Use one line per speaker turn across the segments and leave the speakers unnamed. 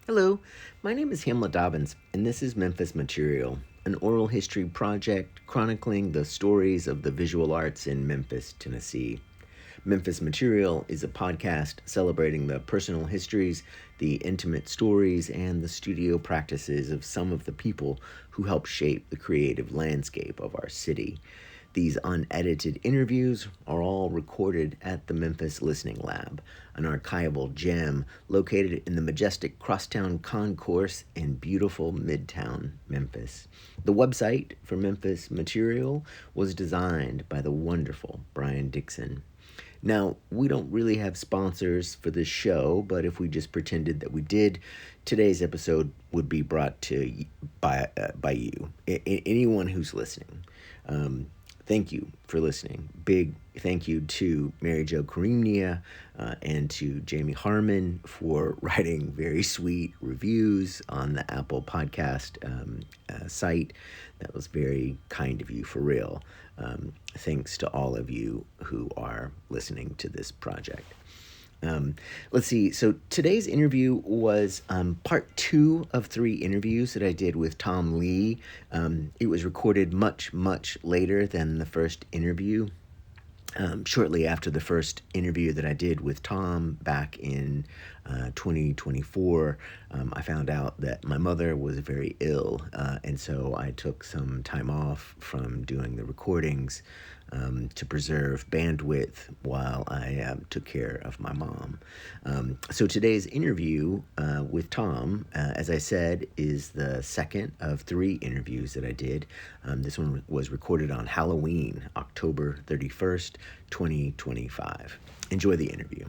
Hello, my name is Hamlet Dobbins, and this is Memphis Material, an oral history project chronicling the stories of the visual arts in Memphis, Tennessee. Memphis Material is a podcast celebrating the personal histories, the intimate stories, and the studio practices of some of the people who help shape the creative landscape of our city. These unedited interviews are all recorded at the Memphis Listening Lab, an archival gem located in the majestic Crosstown Concourse in beautiful Midtown Memphis. The website for Memphis Material was designed by the wonderful Brian Dixon. Now, we don't really have sponsors for this show, but if we just pretended that we did, today's episode would be brought to by you, anyone who's listening. Um, Thank you for listening. Big thank you to Mary Jo Karimnia and to Jamie Harmon for writing very sweet reviews on the Apple Podcast site. That was very kind of you, for real. Thanks to all of you who are listening to this project. Um, let's see. So today's interview was part two of three interviews that I did with Tom Lee. It was recorded much, much later than the first interview. Shortly after the first interview that I did with Tom back in 2024, I found out that my mother was very ill, and so I took some time off from doing the recordings to preserve bandwidth while I took care of my mom. So today's interview with Tom, as I said, is the second of three interviews that I did. This one was recorded on Halloween, October 31st, 2025. Enjoy the interview.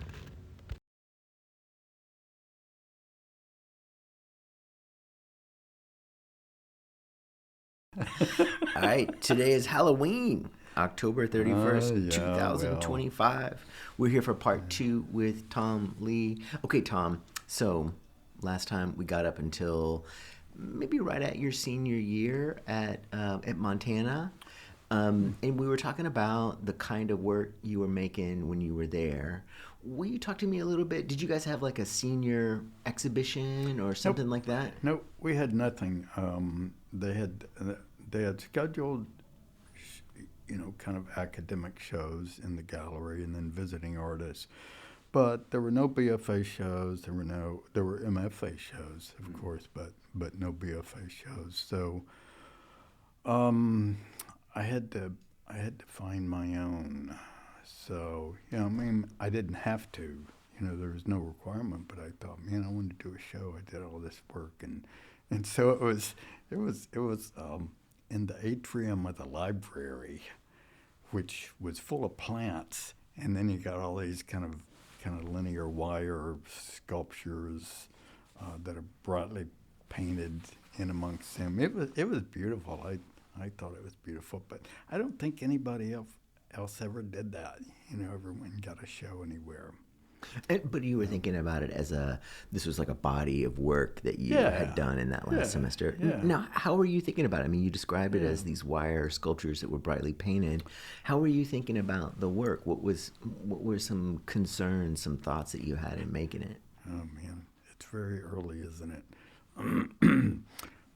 All right, today is Halloween, October 31st,
Yeah, well,
2025. We're here for part two with Tom Lee. Okay, Tom, so last time we got up until maybe right at your senior year at Montana. And we were talking about the kind of work you were making when you were there. Will you talk to me a little bit? Did you guys have like a senior exhibition or
nope,
something like that?
nope. We had nothing. They had scheduled, kind of academic shows in the gallery, and then visiting artists. But there were no BFA shows. There were MFA shows, of course, but no BFA shows. So um, I had to I had to find my own. So I mean, I didn't have to. There was no requirement, but I thought, man, I wanted to do a show. I did all this work, and so it was in the atrium of the library, which was full of plants, and then you got all these kind of linear wire sculptures that are brightly painted in amongst them. It was beautiful. I thought it was beautiful, but I don't think anybody else ever did that. Ever went and got a show anywhere.
But you were
No.
thinking about it as this was like a body of work that you had
Yeah,
done in that last
yeah,
semester.
yeah,
Now, how were you thinking about it? I mean, you described it
yeah.
as these wire sculptures that were brightly painted. How were you thinking about the work? What were some concerns, some thoughts that you had in making it?
Oh man, it's very early, isn't it?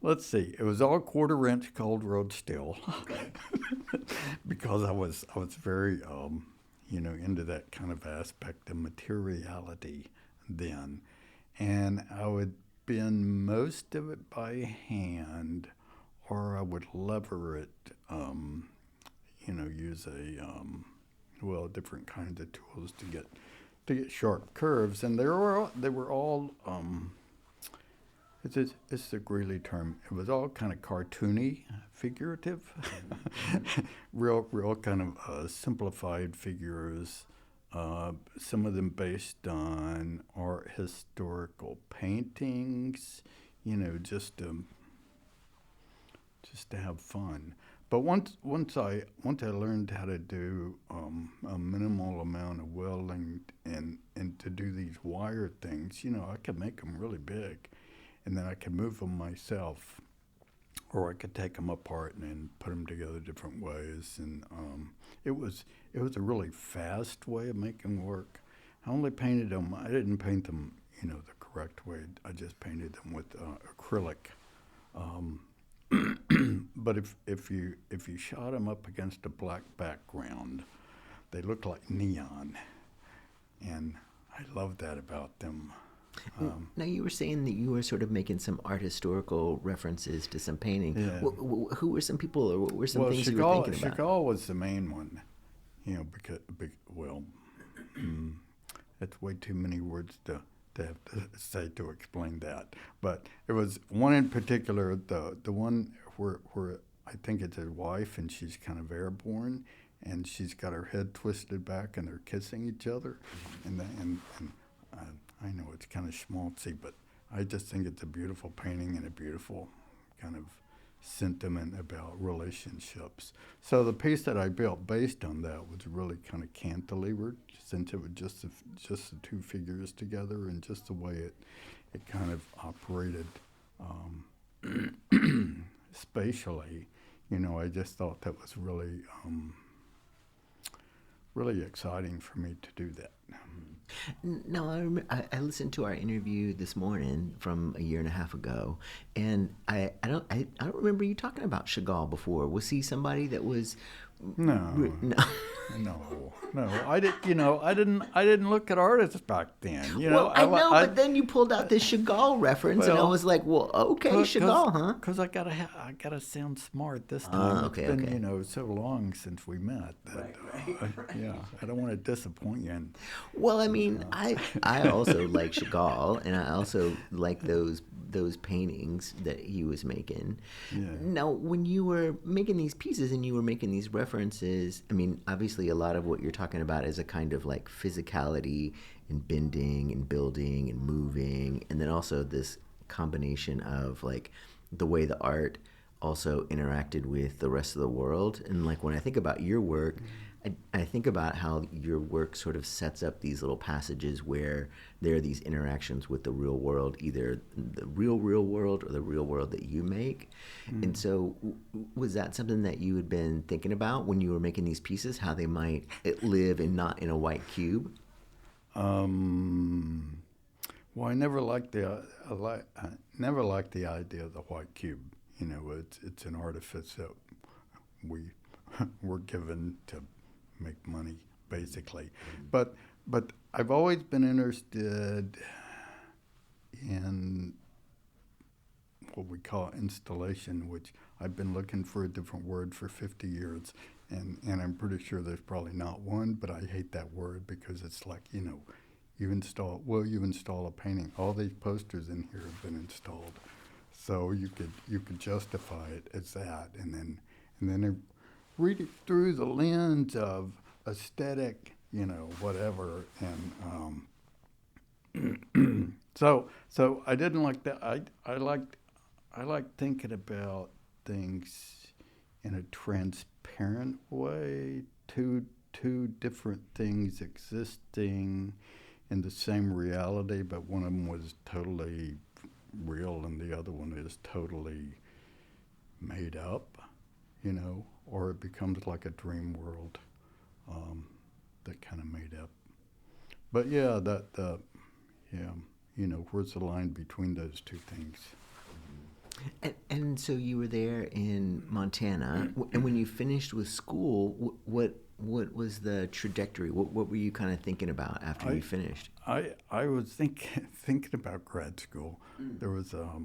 Let's see. It was all quarter-inch cold rolled steel, because I was very into that kind of aspect of materiality then, and I would bend most of it by hand, or I would lever it. Use different kinds of tools to get sharp curves, and they were all. It's the Greeley term. It was all kind of cartoony, figurative, real kind of simplified figures. Some of them based on art historical paintings, just to have fun. But once I learned how to do a minimal amount of welding and to do these wire things, I could make them really big, and then I could move them myself, or I could take them apart and then put them together different ways. And it was a really fast way of making work. I only painted them. I didn't paint them, the correct way. I just painted them with acrylic. Um, but if you shot them up against a black background, they look like neon, and I love that about them.
Now you were saying that you were sort of making some art historical references to some painting.
Yeah.
Who were some people, or what were some
Well,
things you were thinking about?
Chagall was the main one, because it's way too many words to have to say to explain that. But it was one in particular, the one where I think it's his wife, and she's kind of airborne, and she's got her head twisted back, and they're kissing each other, and I know it's kind of schmaltzy, but I just think it's a beautiful painting and a beautiful kind of sentiment about relationships. So the piece that I built based on that was really kind of cantilevered, since it was just the two figures together, and just the way it kind of operated spatially. I just thought that was really really exciting for me to do that.
No, I listened to our interview this morning from a year and a half ago, and I don't remember you talking about Chagall before. Was he somebody that was
No,
no?
no. I didn't look at artists back then.
Well, I know, but then you pulled out this Chagall reference, and I was like, well, okay, Chagall, huh?
Because I gotta sound smart this time.
Okay,
it's been
okay.
so long since we met that yeah, I don't want to disappoint you.
Well, I mean, I also like Chagall, and I also like those paintings that he was making.
Yeah.
Now, when you were making these pieces and you were making these references, I mean, obviously a lot of what you're talking about is a kind of like physicality and bending and building and moving, and then also this combination of like the way the art also interacted with the rest of the world. And like when I think about your work, I think about how your work sort of sets up these little passages where there are these interactions with the real world, either the real world or the real world that you make. And so was that something that you had been thinking about when you were making these pieces, how they might live and not in a white cube?
Well, I never liked the idea of the white cube. It's an artifice that we were given to make money, basically. But I've always been interested in what we call installation, which I've been looking for a different word for 50 years, and I'm pretty sure there's probably not one, but I hate that word because it's like, you install a painting. All these posters in here have been installed. So you could justify it as that, and then read it through the lens of aesthetic, whatever, and so I didn't like that. I liked thinking about things in a transparent way, two different things existing in the same reality, but one of them was totally real and the other one is totally made up, or it becomes like a dream world that kind of made up. But yeah, where's the line between those two things?
And so you were there in Montana, and when you finished with school, what was the trajectory? What were you kind of thinking about after you finished?
I was thinking about grad school. There was a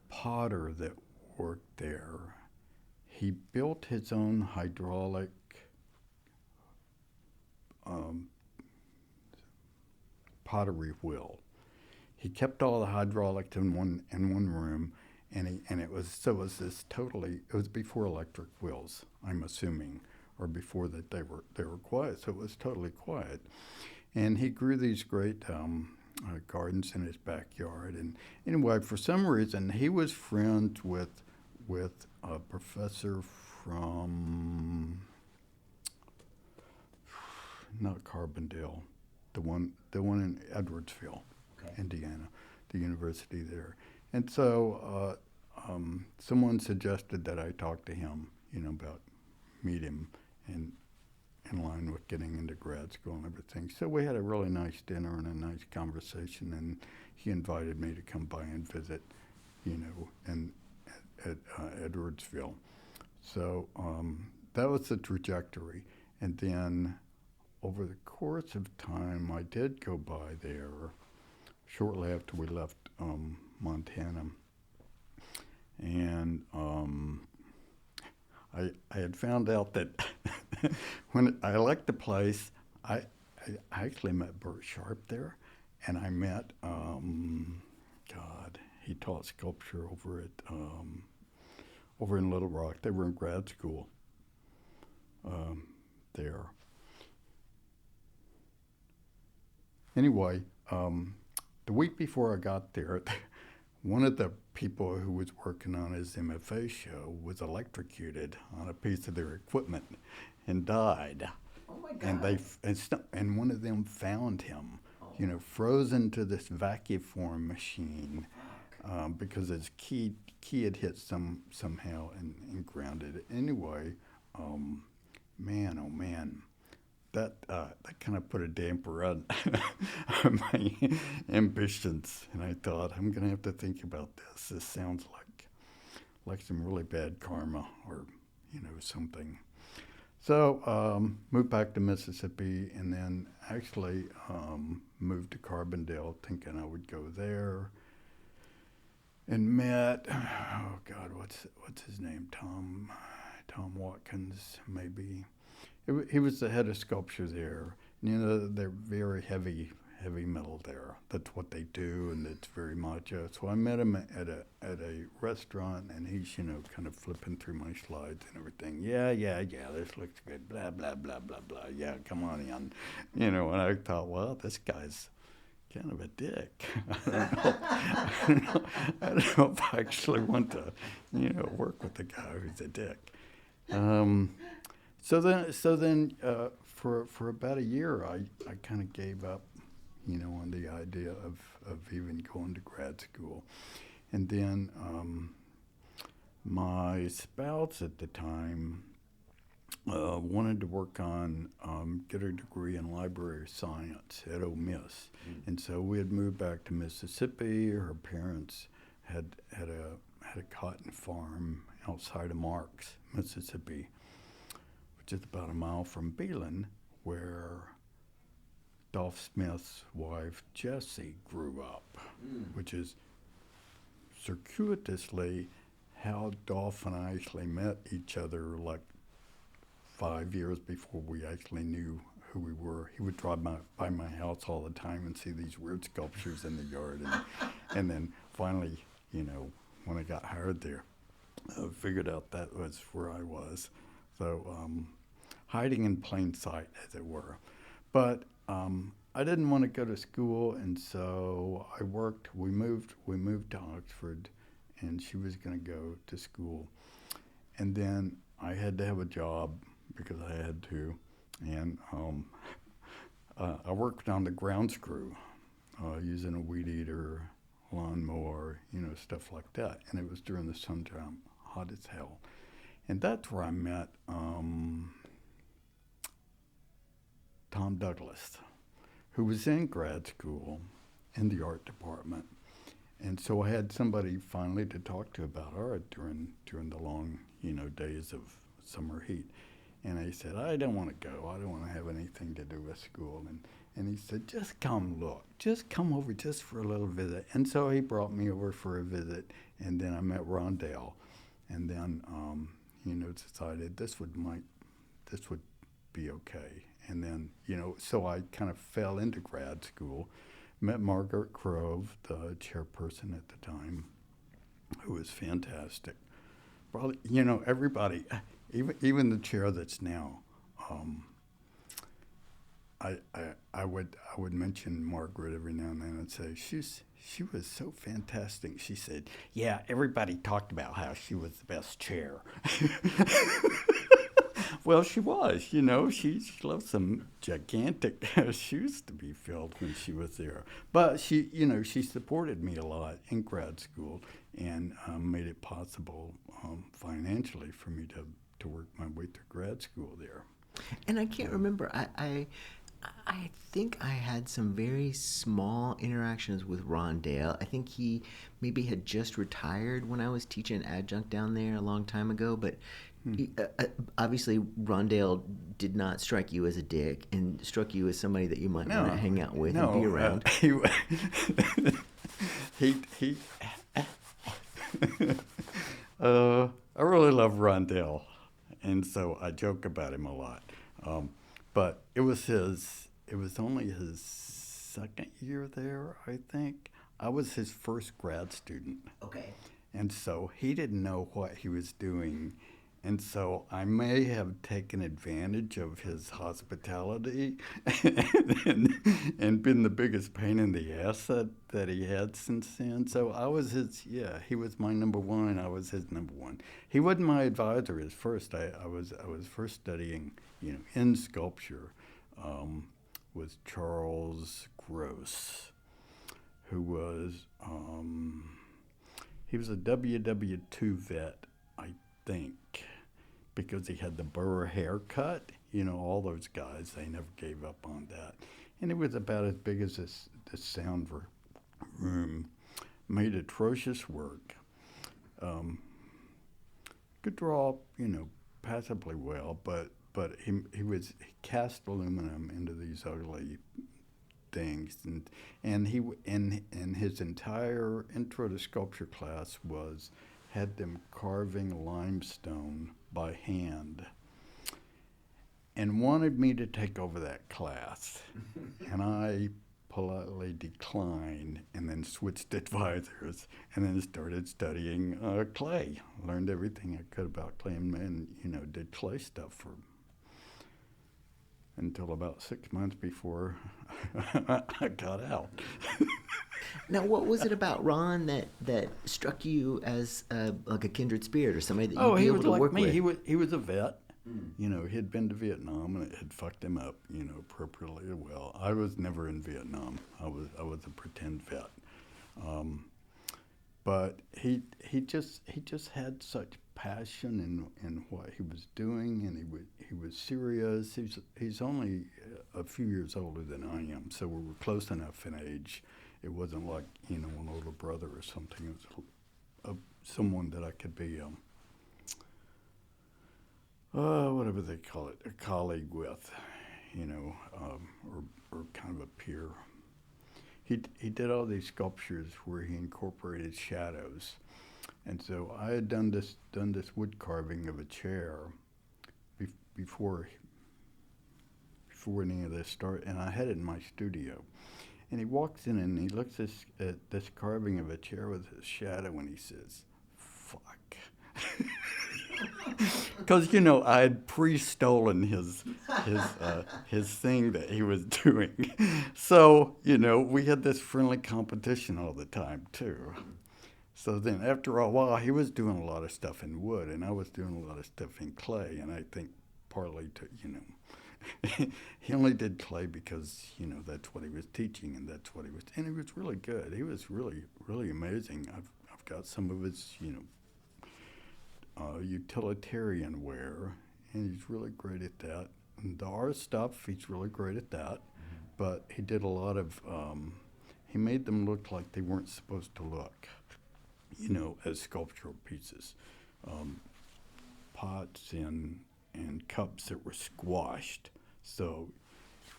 potter that worked there. He built his own hydraulic pottery wheel. He kept all the hydraulics in one room, and it was before electric wheels, I'm assuming, or before that they were quiet. So it was totally quiet, and he grew these great gardens in his backyard. And anyway, for some reason, he was friends with a professor from not Carbondale, the one in Edwardsville, Indiana, the university there. And so someone suggested that I talk to him, about meet him, and in line with getting into grad school and everything. So we had a really nice dinner and a nice conversation, and he invited me to come by and visit, and at Edwardsville. So that was the trajectory. And then over the course of time, I did go by there shortly after we left Montana. And I had found out that when I liked the place, I actually met Bert Sharp there, and I met, he taught sculpture over in Little Rock. They were in grad school there. Anyway, the week before I got there, one of the people who was working on his MFA show was electrocuted on a piece of their equipment and died.
Oh my God.
And one of them found him, frozen to this vacuform machine because his key had hit somehow and grounded it. Anyway, man, oh man. That kind of put a damper on my ambitions, and I thought, I'm going to have to think about this. This sounds like some really bad karma or, something. So moved back to Mississippi, and then actually moved to Carbondale thinking I would go there, and met, oh God, what's his name? Tom Watkins, maybe. He was the head of sculpture there. They're very heavy metal there. That's what they do, and it's very macho. So I met him at a restaurant, and he's kind of flipping through my slides and everything. Yeah. This looks good. Blah blah blah blah blah. Yeah, come on in. And I thought, well, this guy's kind of a dick. I don't know if I actually want to, work with the guy who's a dick. So then, for about a year, I kind of gave up, on the idea of even going to grad school. And then my spouse at the time wanted to work on, get a degree in library science at Ole Miss. And so we had moved back to Mississippi. Her parents had a cotton farm outside of Marks, Mississippi, which is about a mile from Beelan, where Dolph Smith's wife, Jessie, grew up, which is circuitously how Dolph and I actually met each other like 5 years before we actually knew who we were. He would drive by my house all the time and see these weird sculptures in the yard. And then finally, when I got hired there, I figured out that was where I was. So hiding in plain sight, as it were. But I didn't want to go to school, and so I worked. We moved to Oxford, and she was going to go to school. And then I had to have a job because I had to. And I worked on the grounds crew, using a weed eater, lawnmower, stuff like that. And it was during the summertime, hot as hell. And that's where I met Tom Douglas, who was in grad school in the art department. And so I had somebody finally to talk to about art during the long, days of summer heat. And I said, I don't want to go. I don't want to have anything to do with school. And he said, just come look. Just come over just for a little visit. And so he brought me over for a visit. And then I met Rondell. And then, decided this would be okay. And then, so I kind of fell into grad school, met Margaret Grove, the chairperson at the time, who was fantastic. Probably, everybody, even the chair that's now, I would mention Margaret every now and then and say, she was so fantastic. She said, yeah, everybody talked about how she was the best chair. Well, she was, she loved some gigantic shoes to be filled when she was there. But she supported me a lot in grad school and made it possible financially for me to work my way through grad school there.
And I can't remember. I think I had some very small interactions with Ron Dale. I think he maybe had just retired when I was teaching adjunct down there a long time ago. But
Hmm.
obviously, Ron Dale did not strike you as a dick and struck you as somebody that you might want to
No,
hang out with and be
no,
around.
he I really love Rondell, and so I joke about him a lot. Um, but it was only his second year there, I think. I was his first grad student,
Okay.
and so he didn't know what he was doing. And so I may have taken advantage of his hospitality and, and been the biggest pain in the ass that he had since then. So I was his, yeah, he was my number one, and I was his number one. He wasn't my advisor at first. I was first studying, in sculpture with Charles Gross, who was he was a WW2 vet, I think, because he had the burr haircut. All those guys, they never gave up on that. And it was about as big as this sound room. Made atrocious work. Um, could draw, passably well, but he cast aluminum into these ugly things, and his entire intro to sculpture class had them carving limestone by hand, and wanted me to take over that class, and I politely declined, and then switched advisors, and then started studying clay. Learned everything I could about clay, and did clay stuff for until about 6 months before I got out.
Now, what was it about Ron that struck you as like a kindred spirit or somebody that you'd
Oh,
be
he
able
was
to
like
work
me.
with?
He was a vet. He had been to Vietnam, and it had fucked him up, appropriately well. I was never in Vietnam. I was a pretend vet. Um, but he just had such passion in what he was doing, and he was serious. He's only a few years older than I am, so we were close enough in age. It wasn't like an older brother or something. It was someone that I could be whatever they call it, a colleague with, or kind of a peer. He did all these sculptures where he incorporated shadows, and so I had done this wood carving of a chair before any of this started, and I had it in my studio. And he walks in and he looks at this carving of a chair with his shadow, and he says, "Fuck." Because I had pre-stolen his thing that he was doing, so we had this friendly competition all the time too. So then, after a while, he was doing a lot of stuff in wood, and I was doing a lot of stuff in clay. And I think partly he only did clay because that's what he was teaching, and and he was really good. He was really really amazing. I've got some of his utilitarian wear, and he's really great at that. And the art stuff, he's really great at that. But he did a lot of, he made them look like they weren't supposed to look, as sculptural pieces. Um, Pots and cups that were squashed. So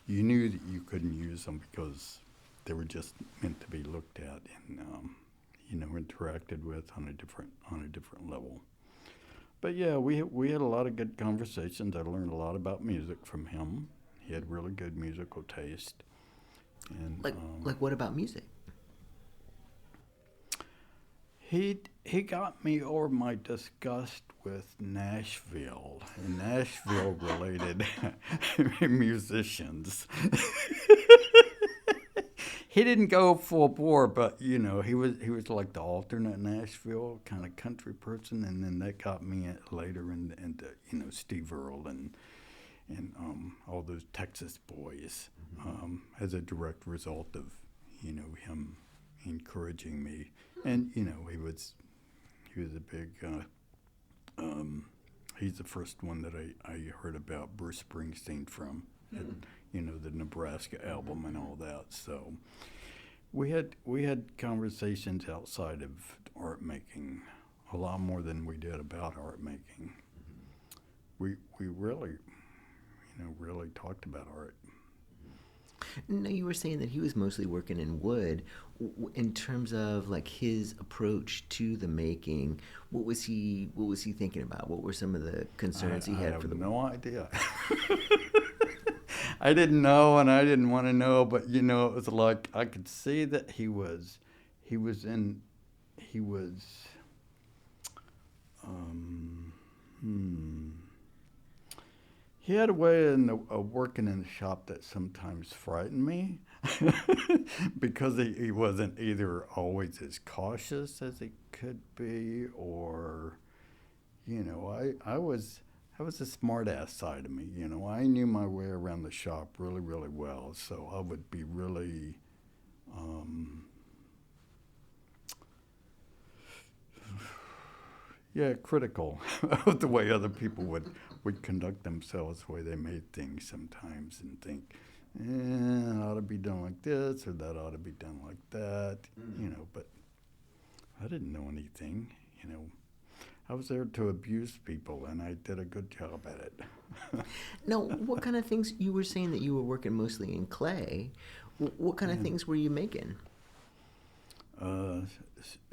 you knew that you couldn't use them because they were just meant to be looked at and, interacted with on a different level. But yeah, we had a lot of good conversations. I learned a lot about music from him. He had really good musical taste, and
Like what about music?
he got me over my disgust with Nashville and Nashville related musicians. He didn't go full bore, but he was like the alternate Nashville kind of country person, and then that got me later into Steve Earle and all those Texas boys, as a direct result of him encouraging me, and he was a big He's the first one that I heard about Bruce Springsteen from, the Nebraska album and all that. So we had conversations outside of art making, a lot more than we did about art making. We really, really talked about art.
No, you were saying that he was mostly working in wood. In terms of like his approach to the making, what was he thinking about? What were some of the concerns he
I
had
have
for the?
no idea. I didn't know, and I didn't want to know, but it was like I could see that he was in, he was, um, hmm. He had a way of working in the shop that sometimes frightened me because he wasn't either always as cautious as he could be, or I was a smart ass side of me. I knew my way around the shop really, really well, so I would be really um, yeah, critical of the way other people would conduct themselves, the way they made things sometimes, and think, it ought to be done like this or that ought to be done like that, but I didn't know anything, I was there to abuse people, and I did a good job at it.
Now, what kind of things you were saying that you were working mostly in clay? What kind of
Yeah.
things were you making?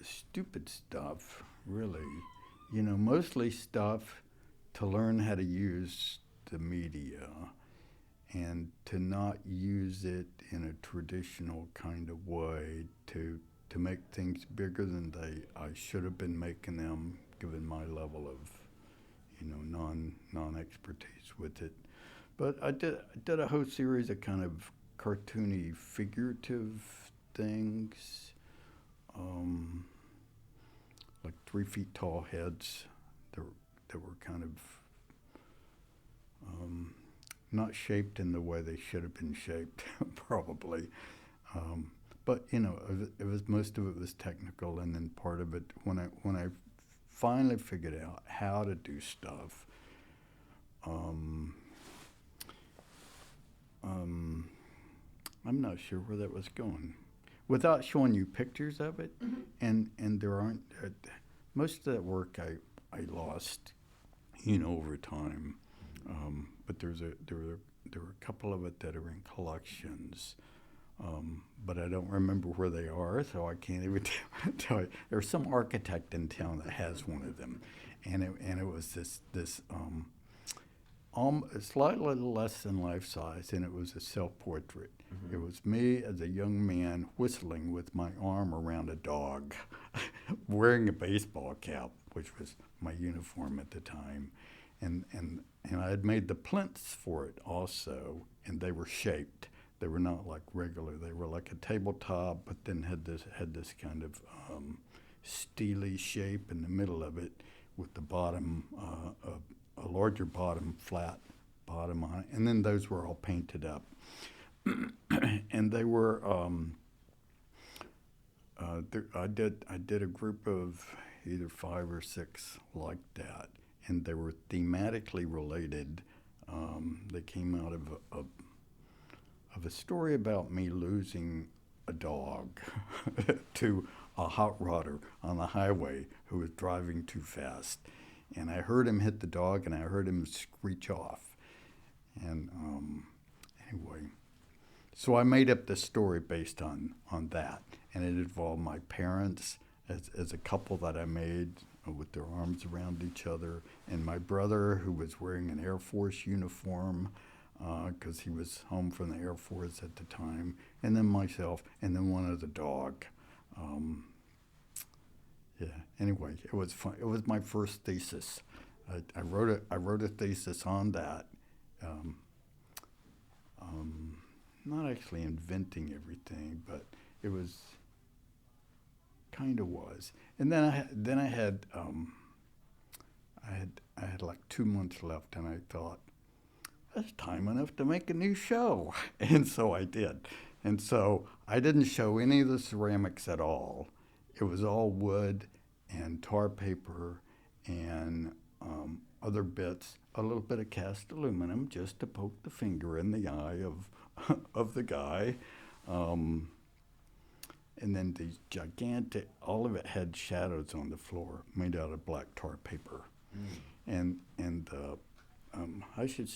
Stupid stuff, really. Mostly stuff to learn how to use the media and to not use it in a traditional kind of way to make things bigger than I should have been making them, given my level of non expertise with it. But I did a whole series of kind of cartoony, figurative things, um, like 3 feet tall heads that were kind of um, not shaped in the way they should have been shaped, probably. Um, but it was most of it was technical, and then part of it when I finally figured out how to do stuff. Um, um, I'm not sure where that was going. Without showing you pictures of it, and there aren't most of that work I lost, over time. But there were a couple of it that are in collections, but I don't remember where they are, so I can't even tell you. There's some architect in town that has one of them, and it was this slightly less than life size, and it was a self portrait. It was me as a young man whistling with my arm around a dog, wearing a baseball cap, which was my uniform at the time, and I had made the plinths for it also, and they were shaped. They were not like regular. They were like a tabletop, but then had this kind of steely shape in the middle of it, with the bottom a larger bottom, flat bottom on it, and then those were all painted up, and they were. I did a group of either 5 or 6 like that, and they were thematically related. They came out of a story about me losing a dog to a hot rodder on the highway who was driving too fast. And I heard him hit the dog, and I heard him screech off. And anyway, so I made up this story based on that. And it involved my parents as a couple that I made with their arms around each other, and my brother, who was wearing an Air Force uniform because he was home from the Air Force at the time, and then myself, and then one other dog. Um, yeah. Anyway, it was fun. It was my first thesis. I wrote a thesis on that. Um, Not actually inventing everything, but it was kind of was. And then I had like 2 months left, and I thought, that's time enough to make a new show. And so I did. And so I didn't show any of the ceramics at all. It was all wood and tar paper and other bits, a little bit of cast aluminum just to poke the finger in the eye of of the guy. Um, and then these gigantic, all of it had shadows on the floor made out of black tar paper. And I should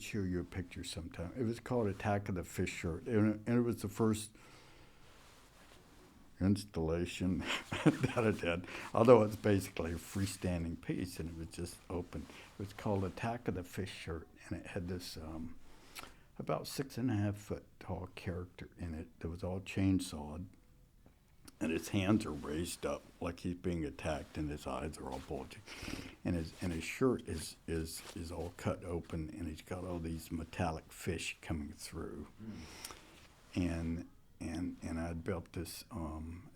show you a picture sometime. It was called Attack of the Fish Shirt, and it was the first installation that I did. Although it's basically a freestanding piece, and it was just open. It was called Attack of the Fish Shirt, and it had this about 6.5 foot tall character in it that was all chainsawed, and his hands are raised up like he's being attacked, and his eyes are all bulging, and his shirt is all cut open, and he's got all these metallic fish coming through, and I'd built this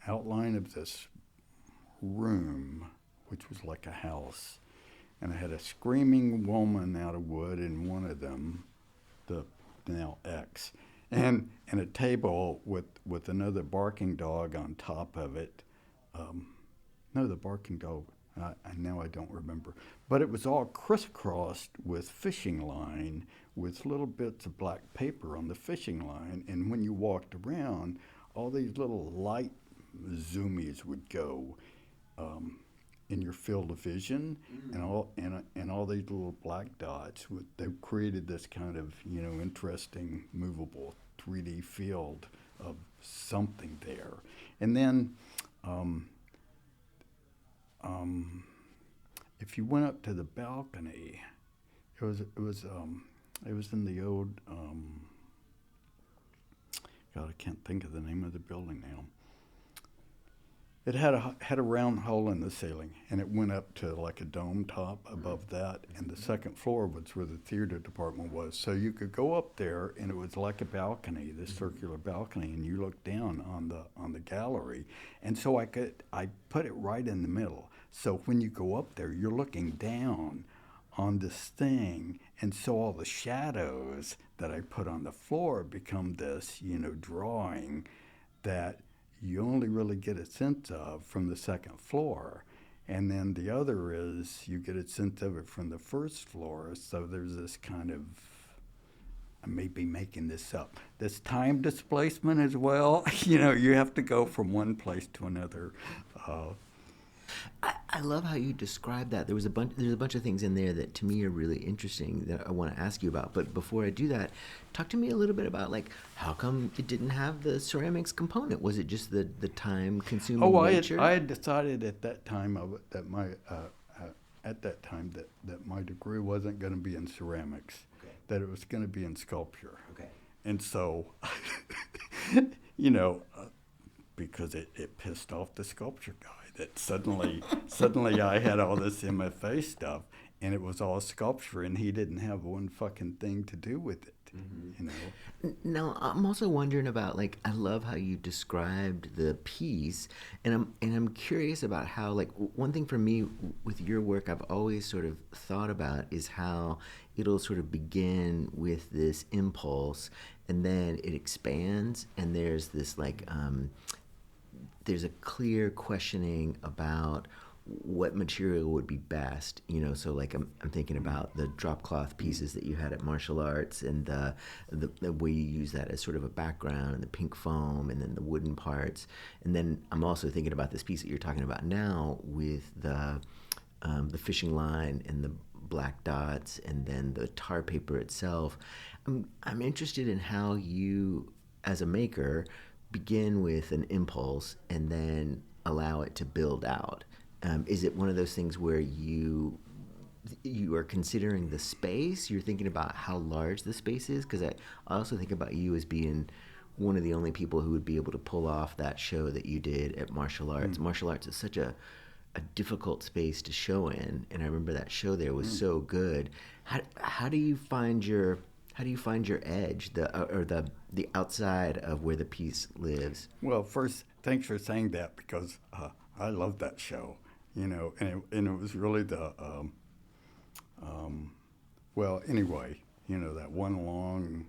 outline of this room, which was like a house, and I had a screaming woman out of wood in one of them, the now X, and a table with another barking dog on top of it. No, the barking dog. Now I don't remember, but it was all crisscrossed with fishing line, with little bits of black paper on the fishing line, and when you walked around, all these little light zoomies would go in your field of vision, and all these little black dots. They created this kind of interesting, movable 3D field of something there, and then. If you went up to the balcony, it was in the old God, I can't think of the name of the building now. It had a round hole in the ceiling, and it went up to like a dome top above that, and the second floor was where the theater department was. So you could go up there, and it was like a balcony, this circular balcony, and you look down on the gallery. And so I put it right in the middle. So when you go up there, you're looking down on this thing, and so all the shadows that I put on the floor become this, drawing that you only really get a sense of from the second floor. And then the other is you get a sense of it from the first floor. So there's this kind of, I may be making this up, this time displacement as well. You have to go from one place to another.
I love how you described that. There's a bunch of things in there that to me are really interesting that I want to ask you about. But before I do that, talk to me a little bit about like how come it didn't have the ceramics component? Was it just the time consuming nature?
I had decided at that time that my degree wasn't going to be in ceramics,
Okay.
that it was going to be in sculpture.
Okay.
And so, because it pissed off the sculpture guy that suddenly I had all this MFA stuff, and it was all sculpture, and he didn't have one fucking thing to do with it.
Now, I'm also wondering about like I love how you described the piece, and I'm curious about how like one thing for me with your work I've always sort of thought about is how it'll sort of begin with this impulse, and then it expands, and there's this like there's a clear questioning about what material would be best, so like I'm thinking about the drop cloth pieces that you had at martial arts, and the way you use that as sort of a background, and the pink foam, and then the wooden parts. And then I'm also thinking about this piece that you're talking about now with the fishing line and the black dots, and then the tar paper itself. I'm interested in how you, as a maker, begin with an impulse and then allow it to build out. Is it one of those things where you are considering the space? You're thinking about how large the space is? Because I also think about you as being one of the only people who would be able to pull off that show that you did at martial arts. Martial arts is such a difficult space to show in, and I remember that show there was so good. How do you find your edge, the outside of where the piece lives?
Well, first, thanks for saying that, because I love that show, and it was really the well, anyway, that one long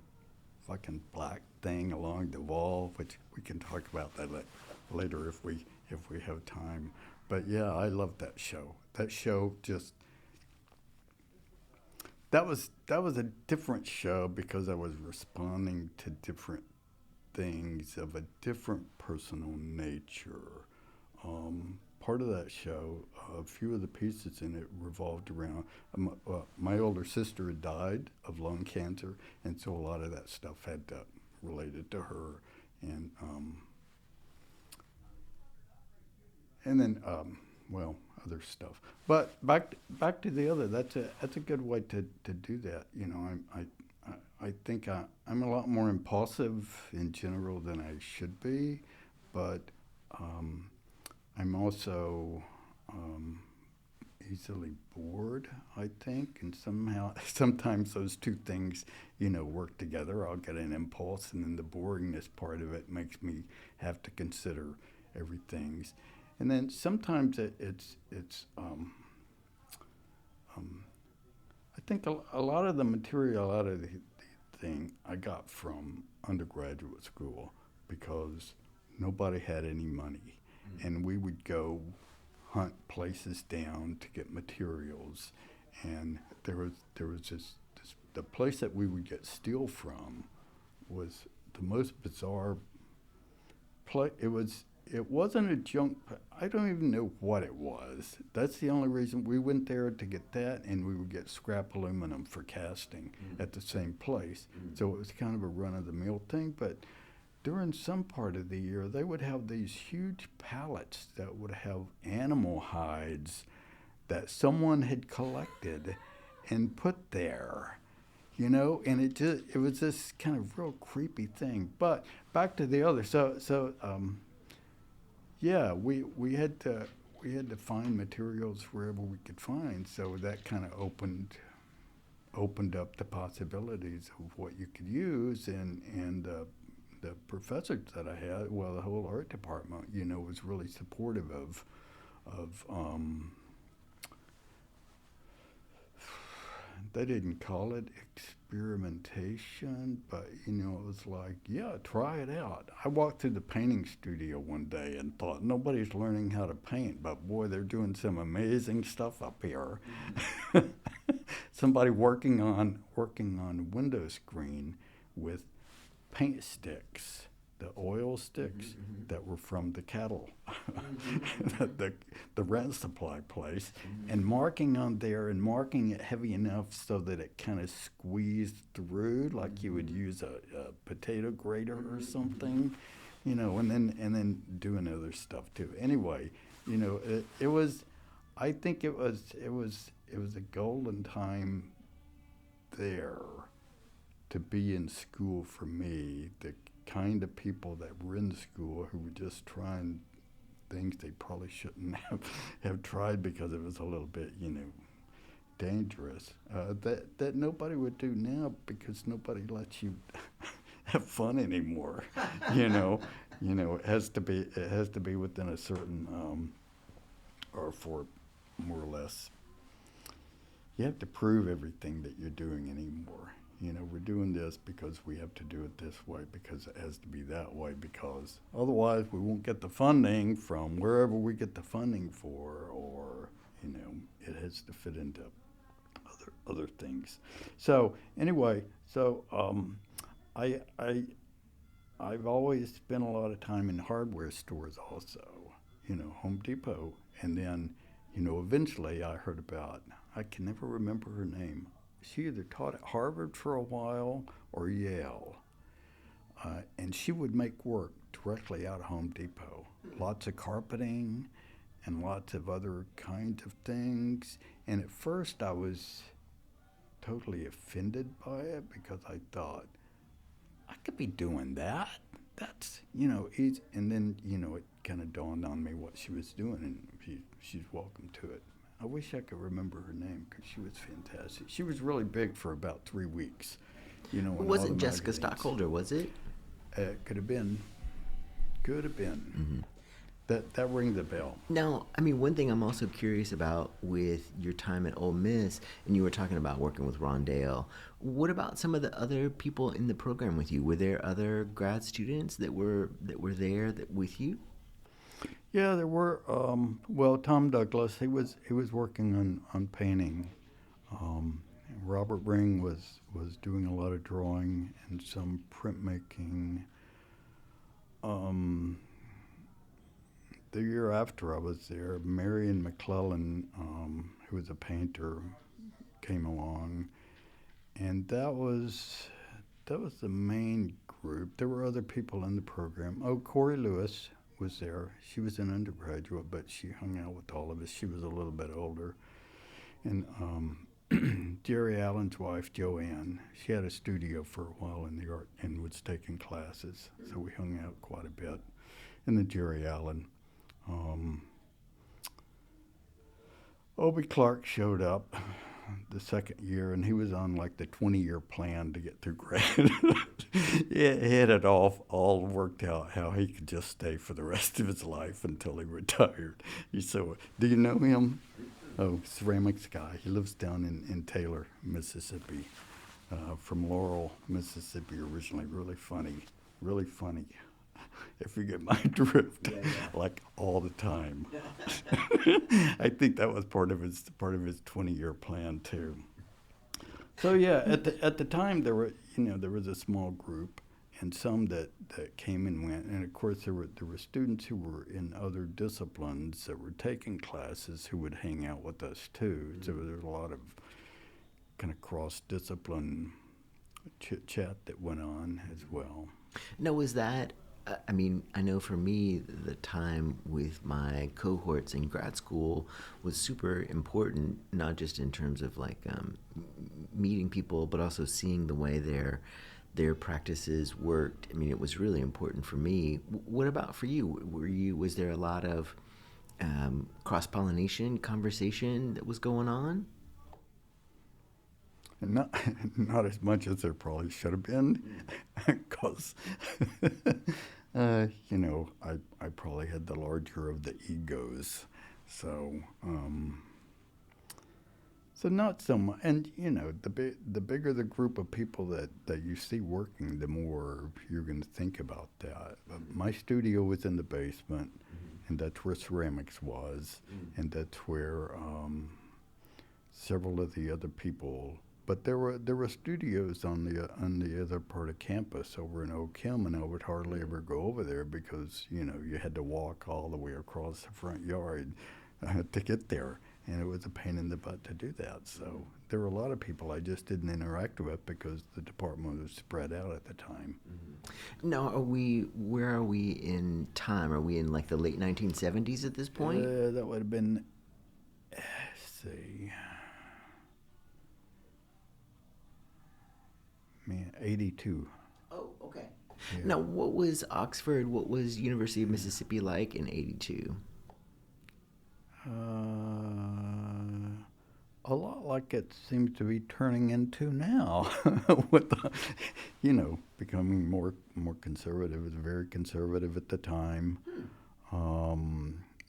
fucking black thing along the wall, which we can talk about that later if we have time. But yeah, I love that show. That show just that was a different show because I was responding to different things of a different personal nature. Part of that show, a few of the pieces in it revolved around my older sister had died of lung cancer, and so a lot of that stuff had related to her, and then well, other stuff. But back to the other. That's a good way to do that. I think I'm a lot more impulsive in general than I should be, but um, I'm also um, easily bored, I think, and somehow sometimes those two things, work together. I'll get an impulse, and then the boringness part of it makes me have to consider everything. And then sometimes um, I think a lot of the material out of the thing I got from undergraduate school because nobody had any money, and we would go hunt places down to get materials, and there was this the place that we would get steel from was the most bizarre place. It wasn't a junk. I don't even know what it was. That's the only reason we went there to get that, and we would get scrap aluminum for casting at the same place. So it was kind of a run of the mill thing. But during some part of the year, they would have these huge pallets that would have animal hides that someone had collected and put there. And it was this kind of real creepy thing. But back to the other. Yeah, we had to find materials wherever we could find, so that kind of opened up the possibilities of what you could use, and the professors that I had, well, the whole art department, was really supportive of they didn't call it experimentation, but it was like, yeah, try it out. I walked through the painting studio one day and thought nobody's learning how to paint, but boy, they're doing some amazing stuff up here. Somebody working on window screen with paint sticks, the oil sticks that were from the cattle, the rent supply place, and marking on there and marking it heavy enough so that it kind of squeezed through, like you would use a potato grater or something, and then doing other stuff too. Anyway, it was. I think it was a golden time there to be in school for me. The kind of people that were in school who were just trying things they probably shouldn't have tried because it was a little bit, dangerous. That nobody would do now because nobody lets you have fun anymore. It has to be within a certain or for more or less. You have to prove everything that you're doing anymore. We're doing this because we have to do it this way because it has to be that way because otherwise we won't get the funding from wherever we get the funding for, or it has to fit into other things. So anyway, I I've always spent a lot of time in hardware stores also, Home Depot, and then eventually I heard about, I can never remember her name. She either taught at Harvard for a while or Yale. And she would make work directly out of Home Depot. Lots of carpeting and lots of other kinds of things. And at first I was totally offended by it because I thought, I could be doing that. That's, easy. And then, it kind of dawned on me what she was doing, and she's welcome to it. I wish I could remember her name because she was fantastic. She was really big for about 3 weeks.
It
In
wasn't
all the
Jessica
magazines.
Stockholder, was it?
Could have been. Could have been.
Mm-hmm.
That rings the bell.
Now, one thing I'm also curious about with your time at Ole Miss, and you were talking about working with Rondale. What about some of the other people in the program with you? Were there other grad students that were there with you?
Yeah, there were. Well, Tom Douglas, he was working on painting. Robert Ring was doing a lot of drawing and some printmaking. Um, the year after I was there, Marion McClellan, who was a painter, came along, and that was the main group. There were other people in the program. Oh, Corey Lewis was there. She was an undergraduate, but she hung out with all of us. She was a little bit older. And Jerry Allen's wife, Joanne, she had a studio for a while in the art and was taking classes. So we hung out quite a bit. And then Jerry Allen. Obie Clark showed up the second year, and he was on like the 20-year plan to get through grad. He had it all worked out how he could just stay for the rest of his life until he retired. So, do you know him? Oh, ceramics guy. He lives down in Taylor, Mississippi, from Laurel, Mississippi originally. Really funny, really funny. If you get my drift, yeah. Like all the time. I think that was part of his 20-year plan too. So yeah, at the time there was a small group, and some that came and went, and of course there were students who were in other disciplines that were taking classes who would hang out with us too. So there was a lot of kind of cross-discipline chit chat that went on as well.
Now, was that? I mean, I know for me, the time with my cohorts in grad school was super important, not just in terms of like meeting people, but also seeing the way their practices worked. I mean, it was really important for me. What about for you? Was there a lot of cross-pollination conversation that was going on?
Not as much as there probably should have been, because I probably had the larger of the egos, so not so much. And the bigger the group of people that you see working, the more you're going to think about that. My studio was in the basement, and that's where ceramics was, and that's where several of the other people. But there were studios on the other part of campus over in Oak Hill, and I would hardly ever go over there because you had to walk all the way across the front yard to get there, and it was a pain in the butt to do that. So there were a lot of people I just didn't interact with because the department was spread out at the time.
Mm-hmm. Now, where are we in time? Are we in like the late 1970s at this point?
That would have been, let's see. Man, 82.
Oh, okay.
Yeah.
Now, what was Oxford, what was University of Mississippi like in 82?
A lot like it seems to be turning into now, with becoming more conservative. It was very conservative at the time.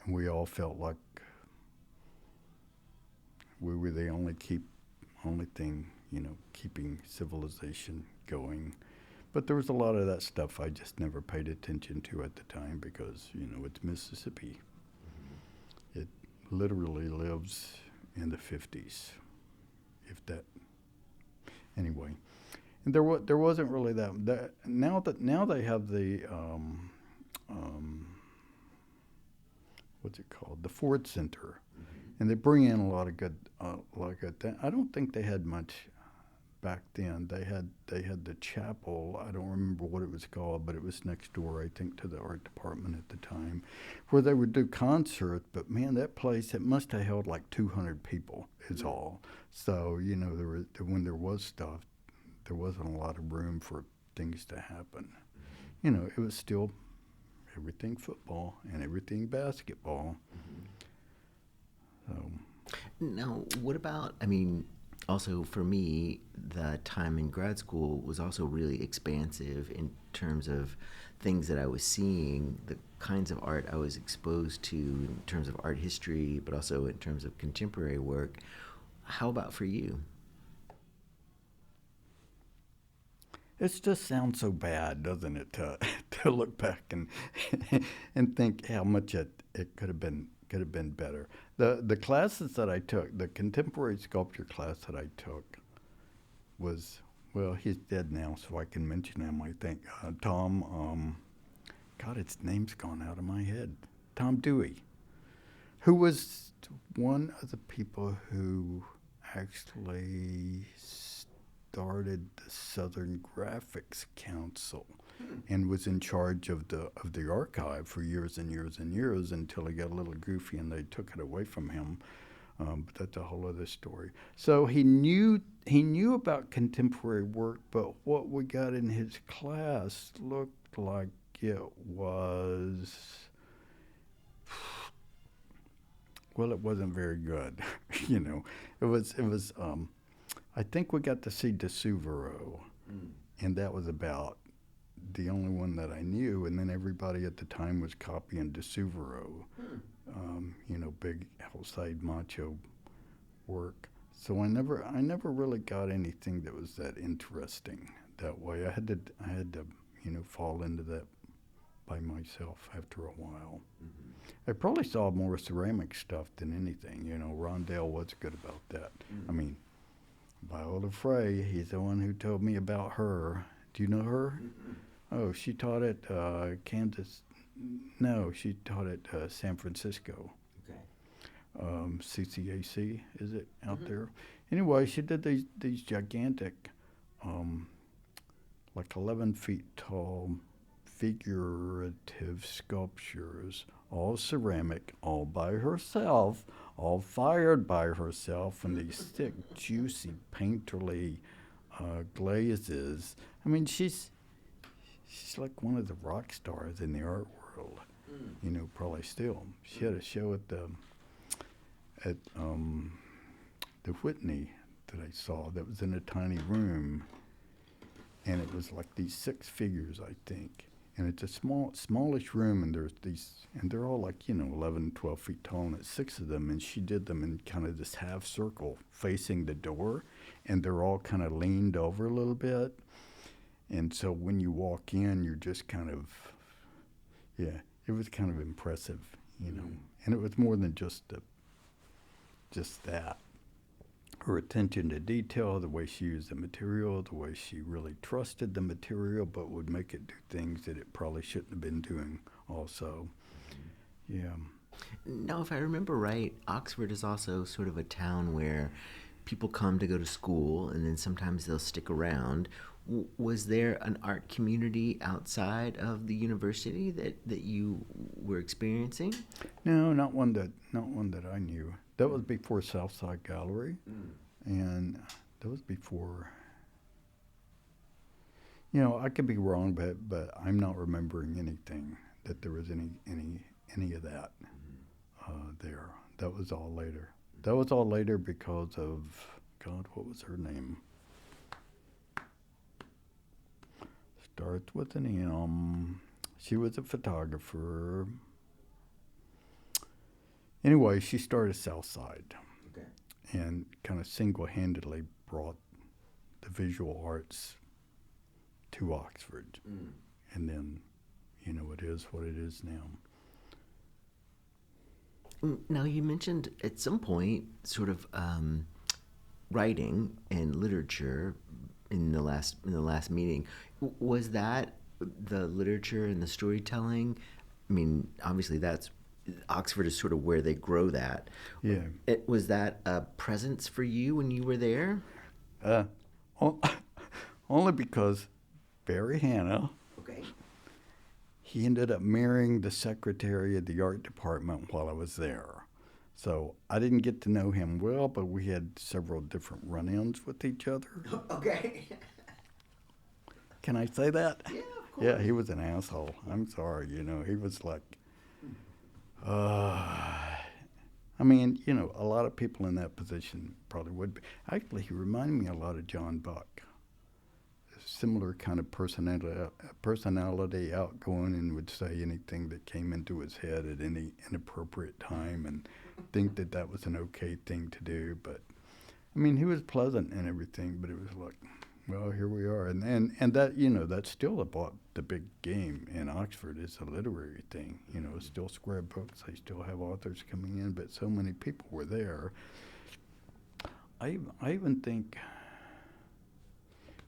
We all felt like we were the only thing, keeping civilization going. But there was a lot of that stuff I just never paid attention to at the time because, it's Mississippi. Mm-hmm. It literally lives in the 50s, if that. Anyway, and there wasn't really that. Now they have the what's it called? The Ford Center, and they bring in a lot of good I don't think they had much back then. They had the chapel. I don't remember what it was called, but it was next door, I think, to the art department at the time, where they would do concerts. But man, that place, it must have held like 200 people is all. So when there was stuff, there wasn't a lot of room for things to happen. It was still everything football and everything basketball. So.
Now, what about, also for me, the time in grad school was also really expansive in terms of things that I was seeing, the kinds of art I was exposed to in terms of art history, but also in terms of contemporary work. How about for you?
It just sounds so bad, doesn't it, to look back and and think how much it could have been better. The classes that I took, the contemporary sculpture class that I took, was, well, he's dead now, so I can mention him, I think. Tom, God, his name's gone out of my head. Tom Dewey, who was one of the people who actually started the Southern Graphics Council and was in charge of the archive for years and years and years until he got a little goofy and they took it away from him. But that's a whole other story. So he knew about contemporary work, but what we got in his class looked like it was, well, it wasn't very good. You know, it was. I think we got to see De Souvero, and that was about the only one that I knew. And then everybody at the time was copying De Souvero. You know, big outside macho work. So I never really got anything that was that interesting that way. I had to, you know, fall into that by myself after a while. I probably saw more ceramic stuff than anything. You know, Rondell was good about that. I mean, Viola Frey, he's the one who told me about her. Do you know her? Oh, she taught at Kansas. No, she taught at San Francisco. CCAC, is it out there? Anyway, she did these gigantic, like 11 feet tall, figurative sculptures, all ceramic, all by herself, all fired by herself, and these thick, juicy, painterly glazes. I mean, she's like one of the rock stars in the art world. You know, probably still. She had a show at the Whitney that I saw that was in a tiny room, and it was like these 6 figures, I think. And it's a smallish room, and there's these, and they're all like, you know, 11, 12 feet tall, and it's 6 of them, and she did them in kind of this half circle facing the door, and they're all kind of leaned over a little bit. And so when you walk in, you're just kind of, yeah, it was kind of impressive, you know. And it was more than just that. Her attention to detail, the way she used the material, the way she really trusted the material, but would make it do things that it probably shouldn't have been doing also. Yeah.
Now, if I remember right, Oxford is also sort of a town where people come to go to school and then sometimes they'll stick around. Was there an art community outside of the university that you were experiencing?
No, not one that I knew. That was before Southside Gallery, and that was before. You know, I could be wrong, but I'm not remembering anything that there was any of that there. That was all later. That was all later because of, God, what was her name? Starts with an M. She was a photographer. Anyway, she started Southside, and kind of single-handedly brought the visual arts to Oxford. And then, you know, it is what it is now.
Now, you mentioned at some point sort of writing and literature in the last meeting. Was that the literature and the storytelling? I mean, obviously that's Oxford is sort of where they grow that.
Yeah.
Was that a presence for you when you were there?
Only because Barry Hanna, he ended up marrying the secretary of the art department while I was there. So I didn't get to know him well, but we had several different run-ins with each other.
Okay.
Can I say that?
Yeah, of course.
Yeah, he was an asshole. I'm sorry, you know, he was like, I mean, you know, a lot of people in that position probably would be. Actually, he reminded me a lot of John Buck. Similar kind of personality, outgoing, and would say anything that came into his head at any inappropriate time and think that that was an okay thing to do. But, I mean, he was pleasant and everything, but it was like, well, here we are. And that, you know, that's still the big game in Oxford is a literary thing. You know, it's still square books. They still have authors coming in, but so many people were there. I even think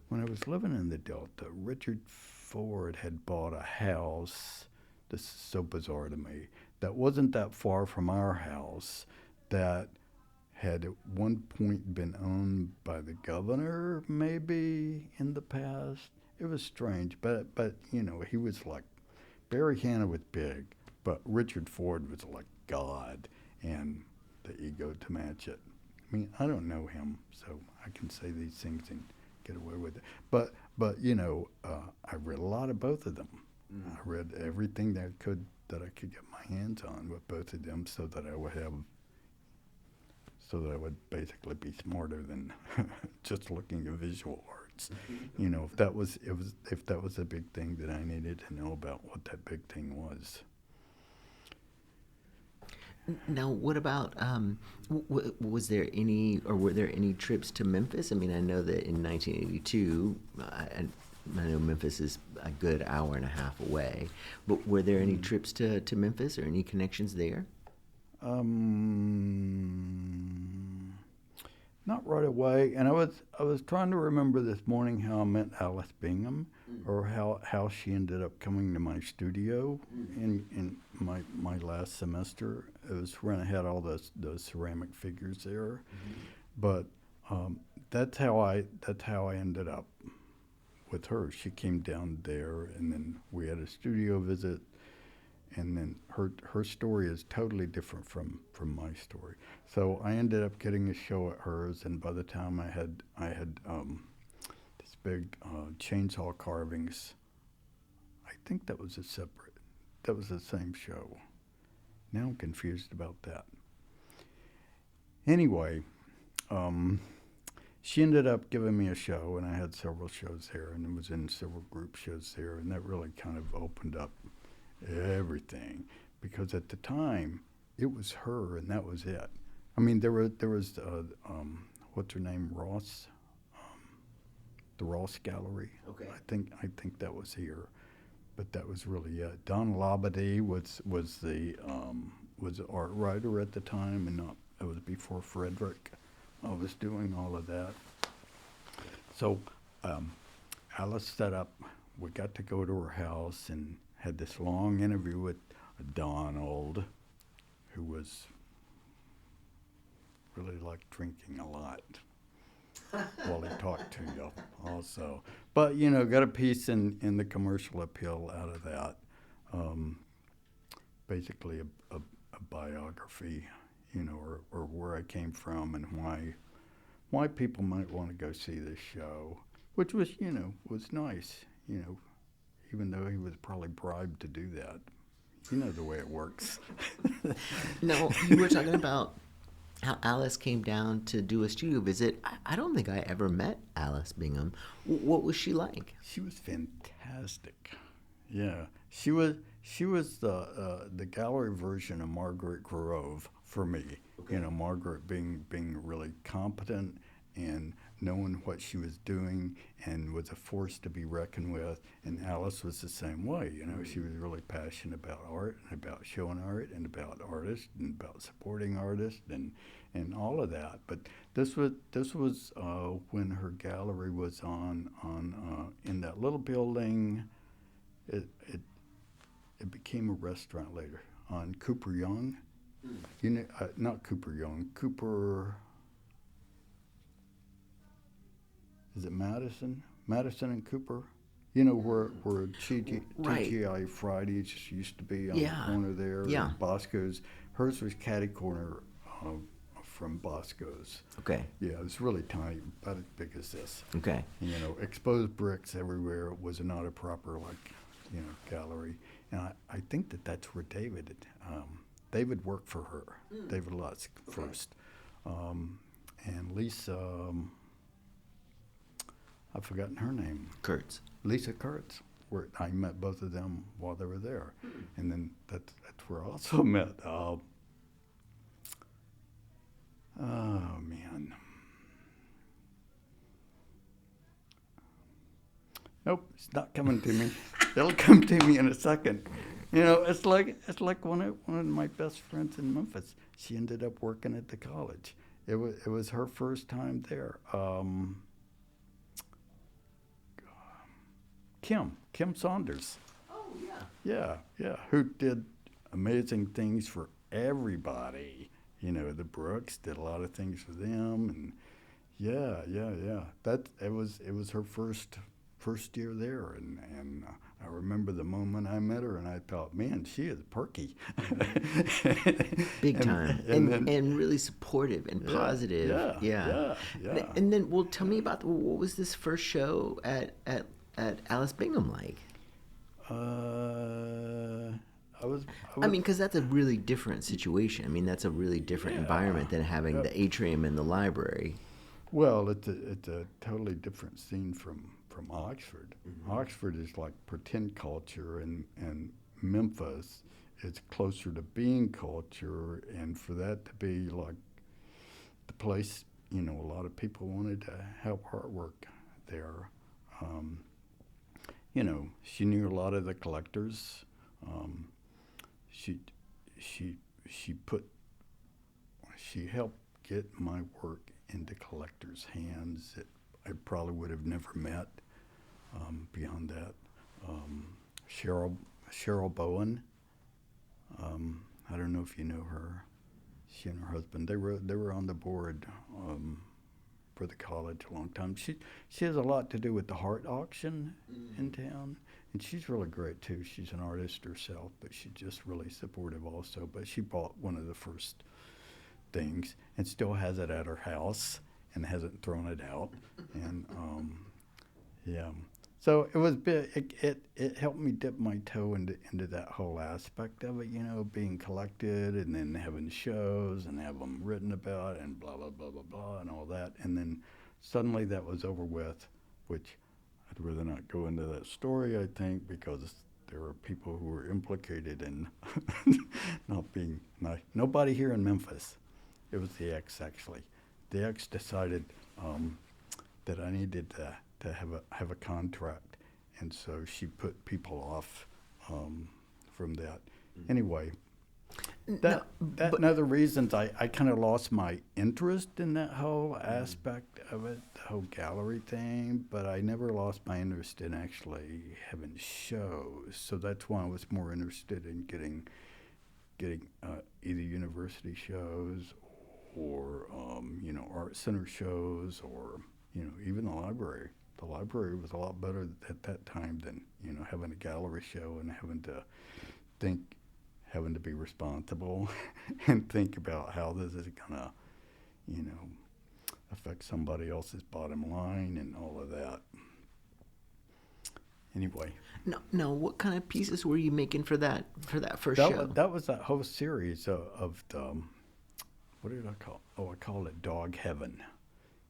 when I was living in the Delta, Richard Ford had bought a house. This is so bizarre to me. That wasn't that far from our house. That had at one point been owned by the governor, maybe in the past. It was strange, but you know, he was like Barry Hanna was big, but Richard Ford was like God, and the ego to match it. I mean, I don't know him, so I can say these things and get away with it. But you know, I read a lot of both of them. I read everything that I could get my hands on with both of them, so that I would basically be smarter than just looking at visual arts. You know, if that was a big thing that I needed to know about what that big thing was.
Now, what about was there any or were there any trips to Memphis? I mean, I know that in 1982, I know Memphis is a good hour and a half away, but were there any trips to Memphis or any connections there?
Not right away. And I was trying to remember this morning how I met Alice Bingham, or how she ended up coming to my studio in my last semester. It was when I had all those ceramic figures there, but that's how I ended up with her. She came down there, and then we had a studio visit. And then her story is totally different from my story. So I ended up getting a show at hers, and by the time I had this big chainsaw carvings, I think that was the same show. Now I'm confused about that. Anyway, she ended up giving me a show, and I had several shows there, and was in several group shows there, and that really kind of opened up everything, because at the time it was her and that was it. I mean, there was what's her name, Ross, the Ross Gallery.
Okay.
I think that was here, but that was really it. Don Labadie was the art writer at the time, and not it was before Frederick. I was doing all of that. So Alice set up. We got to go to her house and had this long interview with Donald, who was really like drinking a lot while he talked to you also. But, you know, got a piece in the commercial appeal out of that. Basically a biography, you know, or where I came from and why people might want to go see this show, which was, you know, was nice, you know, even though he was probably bribed to do that. You know the way it works.
No, you were talking about how Alice came down to do a studio visit. I don't think I ever met Alice Bingham. What was she like?
She was fantastic. Yeah, she was the gallery version of Margaret Grove for me. Okay. You know, Margaret being really competent and knowing what she was doing, and was a force to be reckoned with. And Alice was the same way. You know, she was really passionate about art and about showing art and about artists and about supporting artists and all of that. But this was when her gallery was on in that little building. It became a restaurant later on Cooper Young. You know, not Cooper Young. Cooper. Is it Madison? Madison and Cooper? You know, where
Right.
TGI Fridays used to be on
Yeah.
the corner there.
Yeah.
Bosco's. Hers was catty corner from Bosco's.
Okay.
Yeah, it was really tiny, about as big as this.
Okay.
And, you know, exposed bricks everywhere. It was not a proper, like, you know, gallery. And I think that's where David worked for her. David Lusk first. And Lisa... I've forgotten her name.
Kurtz.
Lisa Kurtz. Where I met both of them while they were there, and then that's where I also met. Oh man. Nope, it's not coming to me. It'll come to me in a second. You know, it's like one of my best friends in Memphis. She ended up working at the college. It was her first time there. Kim Saunders.
Oh, yeah.
Yeah, who did amazing things for everybody. The Brooks did a lot of things for them, and yeah. That it was her first year there, and I remember the moment I met her, and I thought, man, she is perky,
Big time,
and then
and really supportive and positive.
yeah.
And then, well, tell me about what was this first show at Alice Bingham like?
Uh, I was,
I mean, because that's a really different situation. I mean, that's a really different environment than having the atrium in the library.
well, it's a totally different scene from Oxford. Oxford is like pretend culture, and Memphis is closer to being culture, and for that to be like the place, a lot of people wanted to have artwork there. Um, she knew a lot of the collectors. Um, she she she put she helped get my work into collectors' hands that I probably would have never met. Beyond that, um, Cheryl Bowen. I don't know if you know her. She and her husband, they were on the board for the college a long time. She has a lot to do with the heart auction in town, and she's really great too. She's an artist herself, but she's just really supportive also. But she bought one of the first things and still has it at her house and hasn't thrown it out. And yeah, so it was it helped me dip my toe into that whole aspect of it, being collected and then having shows and have them written about and blah blah blah blah blah and all that. And then suddenly that was over with, which I'd rather not go into that story, I think, because there were people who were implicated in not being nice. Nobody here in Memphis. It was the ex, actually. The ex decided that I needed to have a contract, and so she put people off from that. Anyway, that and other reasons, I kind of lost my interest in that whole aspect of it, the whole gallery thing, but I never lost my interest in actually having shows. So that's why I was more interested in getting either university shows or art center shows, or even the library. The library was a lot better at that time than having a gallery show and having to be responsible and think about how this is gonna affect somebody else's bottom line and all of that. Anyway,
No. What kind of pieces were you making for that first show?
that was that whole series of the, what did I call? Oh, I called it Dog Heaven.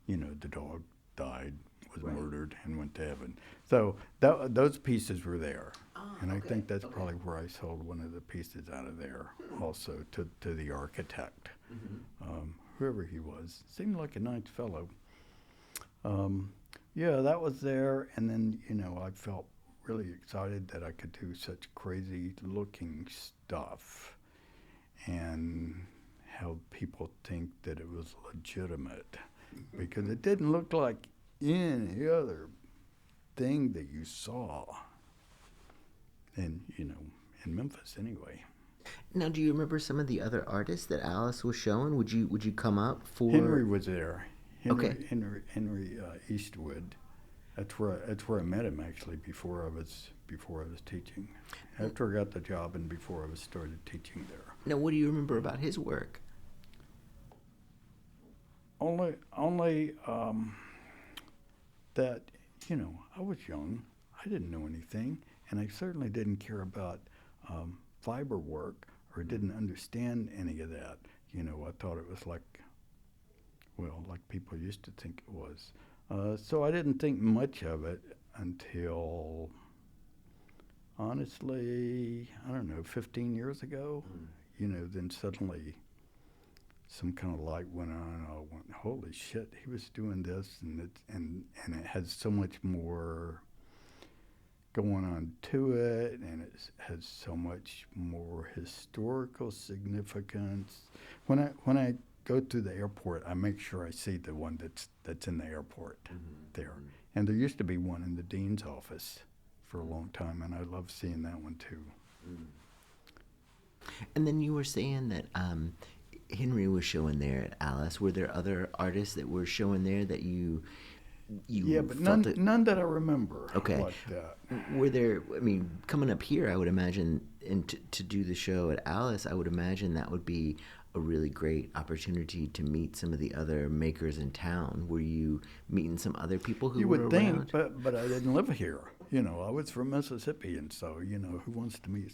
The dog died, was murdered, and went to heaven. So those pieces were there, and I think that's probably where I sold one of the pieces out of there, also to the architect, whoever he was. Seemed like a nice fellow. Yeah, that was there, and then I felt really excited that I could do such crazy looking stuff, and how people think that it was legitimate, because it didn't look like any other thing that you saw in Memphis anyway.
Now, do you remember some of the other artists that Alice was showing? Would you come up for?
Henry was there.
Okay.
Henry Eastwood. That's where I met him, actually, before I was teaching. After I got the job and before I was started teaching there.
Now, what do you remember about his work?
Only that I was young. I didn't know anything, and I certainly didn't care about fiber work, or didn't understand any of that. I thought it was like people used to think it was. So I didn't think much of it until, honestly, I don't know, 15 years ago. Then suddenly some kind of light went on, and I went, holy shit, he was doing this, and it had so much more going on to it, and it has so much more historical significance. When I go through the airport, I make sure I see the one that's in the airport there. And there used to be one in the dean's office for a long time, and I love seeing that one too.
And then you were saying that Henry was showing there at Alice. Were there other artists that were showing there that
Yeah,
you
but
felt
none
that?
none that I remember
Okay.
like that.
Were there? I mean, coming up here, I would imagine, and to do the show at Alice, I would imagine that would be a really great opportunity to meet some of the other makers in town. Were you meeting some other people who
You
were
would think,
around?
but I didn't live here. You know, I was from Mississippi, and so who wants to meet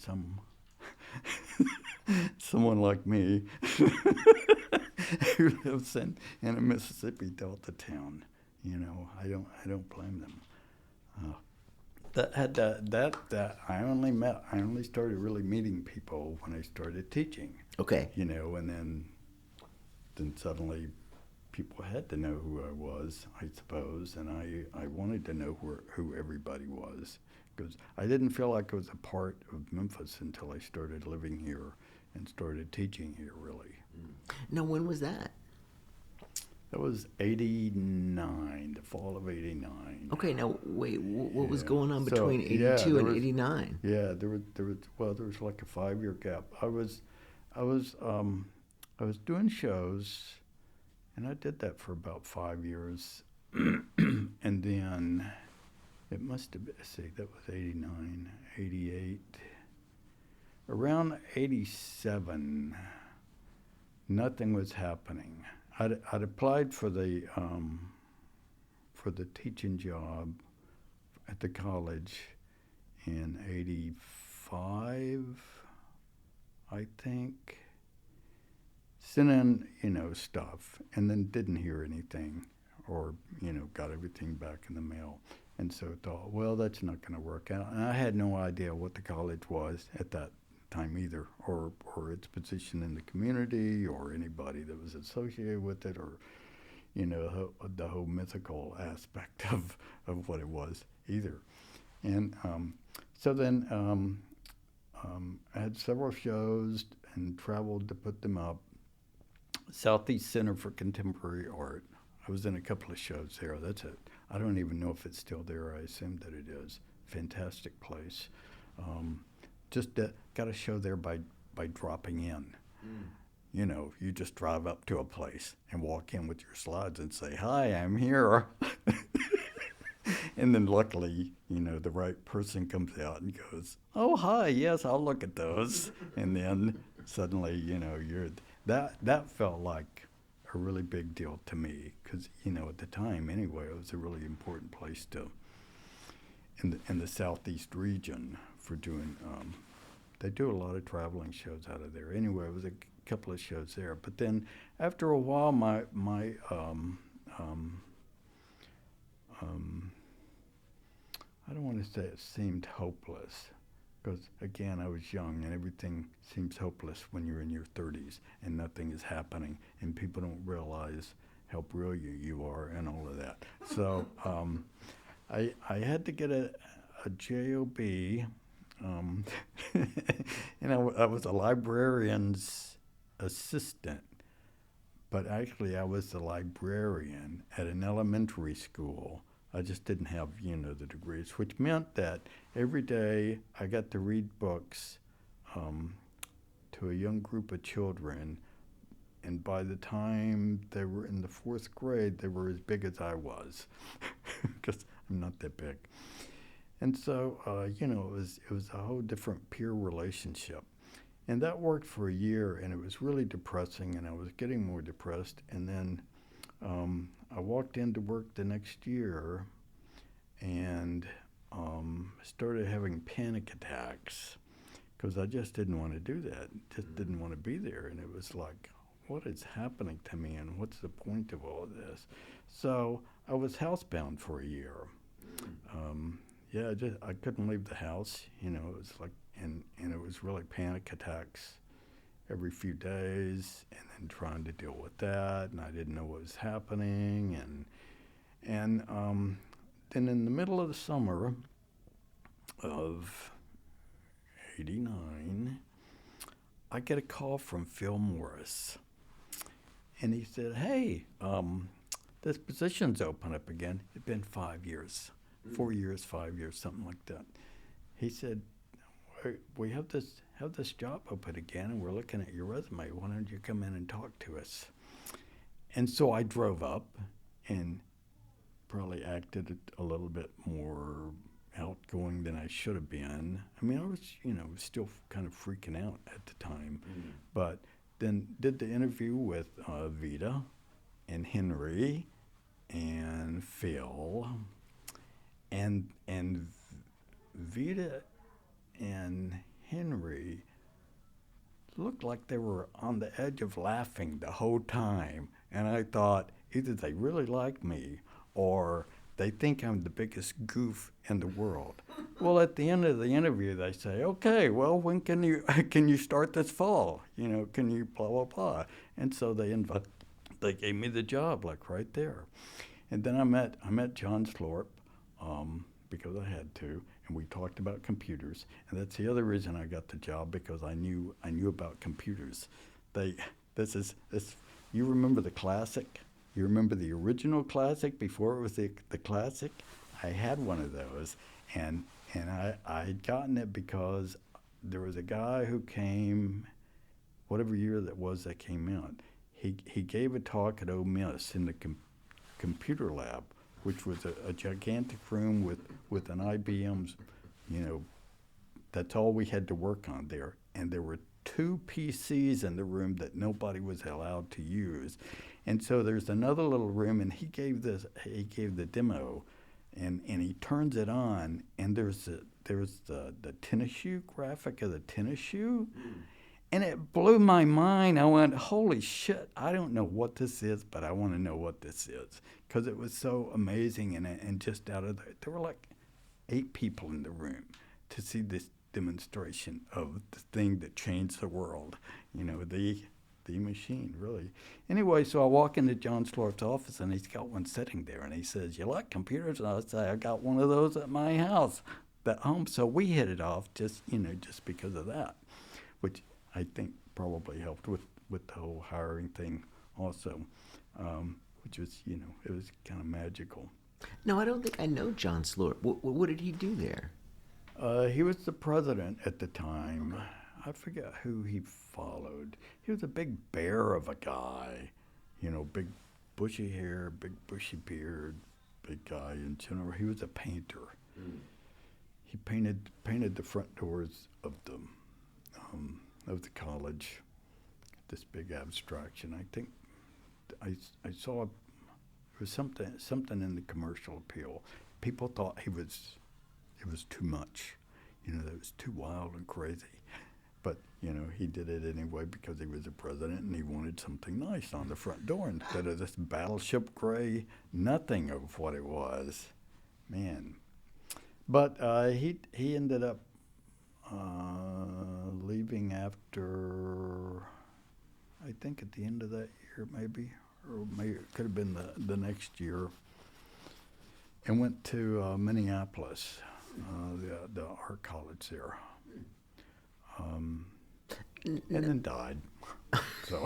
someone like me who lives in a Mississippi Delta town? I don't blame them. Uh, that I only started really meeting people when I started teaching.
Okay.
And then suddenly people had to know who I was, I suppose, and I wanted to know who everybody was, because I didn't feel like I was a part of Memphis until I started living here and started teaching here, really.
Now, when was that?
That was 89, the fall of 89.
Okay. Now, wait. What was
Yeah.
going on
So,
between
yeah,
82
there
and
was-
89?
Yeah, there was like a 5-year gap. I was doing shows, and I did that for about 5 years. And then it must have been, that was 89, 88. Around 87, nothing was happening. I'd applied for the teaching job at the college in 85, I think. Sent in, stuff, and then didn't hear anything, or, got everything back in the mail. And so thought, well, that's not going to work out. And I had no idea what the college was at that time either, or its position in the community, or anybody that was associated with it, or, the whole mythical aspect of what it was either. And so then I had several shows and traveled to put them up. Southeast Center for Contemporary Art. I was in a couple of shows there. That's it. I don't even know if it's still there. I assume that it is. Fantastic place. Just got a show there by dropping in. You just drive up to a place and walk in with your slides and say, "Hi, I'm here." And then luckily, the right person comes out and goes, "Oh, hi, yes, I'll look at those." And then suddenly, that felt like a really big deal to me, because, at the time anyway, it was a really important place in the southeast region for doing, they do a lot of traveling shows out of there. Anyway, it was a couple of shows there. But then after a while, my I don't want to say it seemed hopeless, because again, I was young, and everything seems hopeless when you're in your 30s and nothing is happening, and people don't realize how brilliant you are and all of that. So I had to get a job. I was a librarian's assistant, but actually I was the librarian at an elementary school. I just didn't have, the degrees, which meant that every day I got to read books to a young group of children, and by the time they were in the 4th grade, they were as big as I was, because I'm not that big. And so, it was a whole different peer relationship. And that worked for a year, and it was really depressing, and I was getting more depressed. And then I walked into work the next year and started having panic attacks, because I just didn't want to do that. Just didn't want to be there. And it was like, what is happening to me, and what's the point of all of this? So I was housebound for a year. I couldn't leave the house. It was like, and it was really panic attacks every few days, and then trying to deal with that, and I didn't know what was happening, and then in the middle of the summer of '89, I get a call from Phil Morris, and he said, "Hey, this position's open up again. It's been 5 years. 4 years, 5 years, something like that. He said, we have this job open again, and we're looking at your resume. Why don't you come in and talk to us? And so I drove up and probably acted a little bit more outgoing than I should have been. I mean, I was, still kind of freaking out at the time. But then did the interview with Vita and Henry and Phil. And Vita and Henry looked like they were on the edge of laughing the whole time. And I thought, either they really like me or they think I'm the biggest goof in the world. Well, at the end of the interview, they say, okay, well, when can you start this fall? Can you blah, blah, blah. And so they gave me the job, like right there. And then I met John Slorp, because I had to, and we talked about computers. And that's the other reason I got the job, because I knew about computers. You remember the Classic? You remember the original Classic before it was the Classic? I had one of those, and I had gotten it because there was a guy who came, whatever year that was that came out. He gave a talk at Ole Miss in the computer lab, which was a gigantic room with an IBM's, that's all we had to work on there. And there were 2 PCs in the room that nobody was allowed to use. And so there's another little room, and he gave the demo, and he turns it on, and there's the tennis shoe graphic of the tennis shoe. And it blew my mind. I went, holy shit, I don't know what this is, but I want to know what this is. Because it was so amazing, and just out of there were like 8 people in the room to see this demonstration of the thing that changed the world. The machine, really. Anyway, so I walk into John Slorp's office, and he's got one sitting there, and he says, you like computers? And I say, I got one of those at my house, at home. So we hit it off just because of that, which I think probably helped with the whole hiring thing also, which was, it was kind of magical.
No, I don't think I know John Slorp. What did he do there?
He was the president at the time. I forget who he followed. He was a big bear of a guy, big bushy hair, big bushy beard, big guy in general. He was a painter. He painted the front doors of the college, this big abstraction. I think I saw there was something in the commercial appeal. People thought it was too much, that was too wild and crazy. But, he did it anyway because he was the president and he wanted something nice on the front door instead of this battleship gray nothing of what it was. Man. But he ended up leaving after, I think at the end of that year maybe, or maybe it could have been the next year, and went to Minneapolis, the art college there. And then died. So,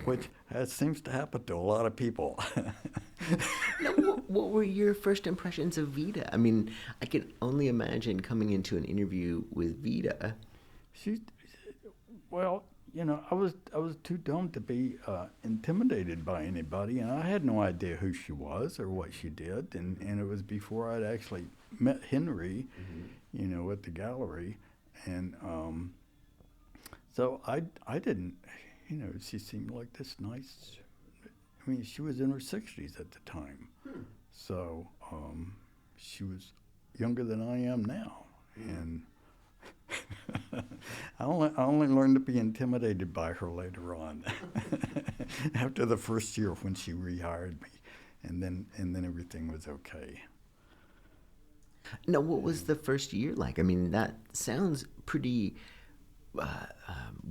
which seems to happen to a lot of people.
Now, what were your first impressions of Vita? I mean, I can only imagine coming into an interview with Vita.
I was too dumb to be intimidated by anybody, and I had no idea who she was or what she did, and it was before I'd actually met Henry, at the gallery, and so I didn't, she seemed like this nice. I mean, she was in her 60s at the time, so she was younger than I am now, and I only learned to be intimidated by her later on, after the first year when she rehired me, and then everything was okay.
Now, what was the first year like? I mean, that sounds pretty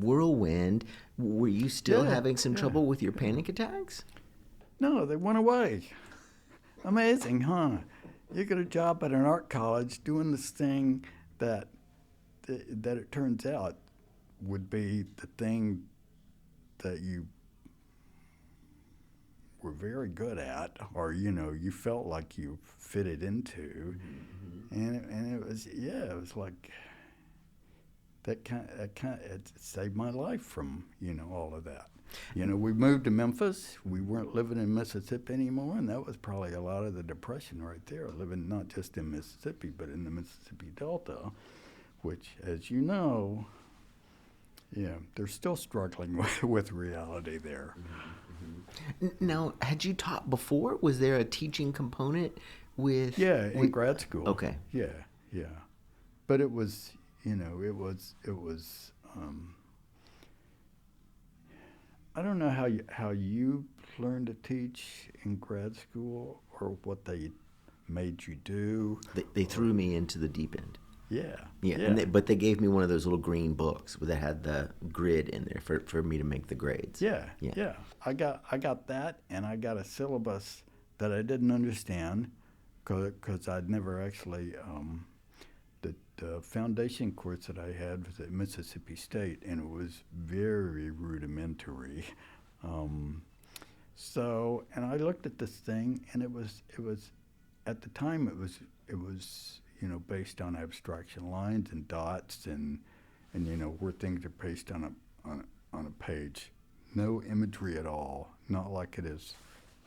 whirlwind. Were you still having some trouble with your panic attacks?
No, they went away. Amazing, huh? You get a job at an art college doing this thing that it turns out would be the thing that you were very good at, or you felt like you fitted into, and it was it was like it saved my life from all of that. We moved to Memphis. We weren't living in Mississippi anymore, and that was probably a lot of the depression right there. Living not just in Mississippi, but in the Mississippi Delta, which, as you know, they're still struggling with reality there.
Now, had you taught before? Was there a teaching component with?
Yeah, in grad school.
Okay.
Yeah, but it was, it was. I don't know how you learned to teach in grad school, or what they made you do.
They threw me into the deep end.
Yeah.
But they gave me one of those little green books that had the grid in there for me to make the grades.
Yeah. I got that, and I got a syllabus that I didn't understand because I'd never actually. The foundation course that I had was at Mississippi State, and it was very rudimentary. And I looked at this thing, and it was at the time it was based on abstraction lines and dots and where things are pasted on a page, no imagery at all, not like it is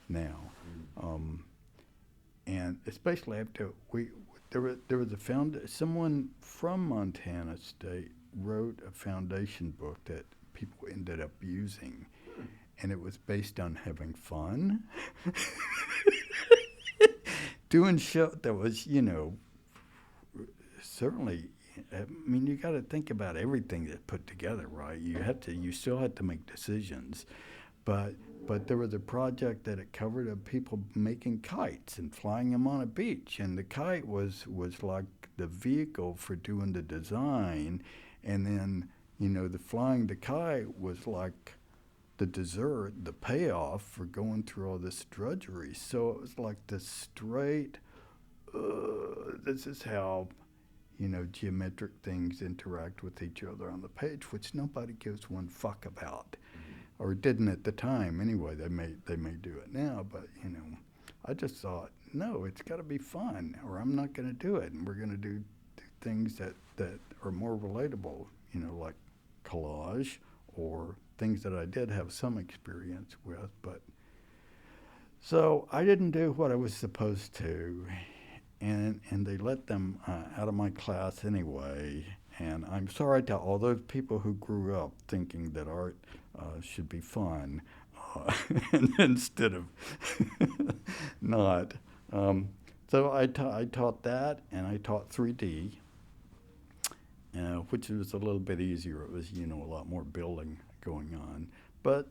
now. And especially after there was someone from Montana State wrote a foundation book that people ended up using, and it was based on having fun. Doing show that was, certainly, I mean, you got to think about everything that's put together, right? You still have to make decisions, but there was a project that it covered of people making kites and flying them on a beach, and the kite was like the vehicle for doing the design, and then the flying the kite was like the dessert, the payoff for going through all this drudgery. So it was like this straight, this is how geometric things interact with each other on the page, which nobody gives one fuck about. Or didn't at the time anyway. They may do it now, but I just thought, no, it's got to be fun, or I'm not going to do it, and we're going to do things that are more relatable, like collage, or things that I did have some experience with. But so I didn't do what I was supposed to, and they let them out of my class anyway. And I'm sorry to all those people who grew up thinking that art should be fun, and instead of not. So I taught that, and I taught 3D, which was a little bit easier. It was a lot more building going on, but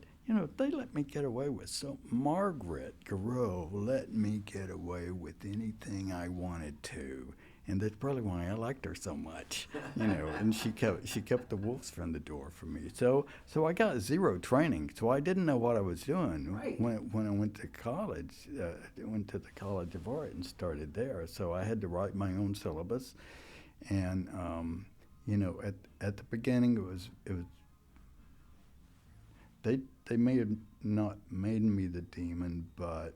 they let me get away with. So Margaret Garreau let me get away with anything I wanted to. And that's probably why I liked her so much, And she kept the wolves from the door for me. So I got zero training. So I didn't know what I was doing.
Right.
When I went to college. I went to the College of Art and started there. So I had to write my own syllabus, and at the beginning it was they may have not made me the demon, but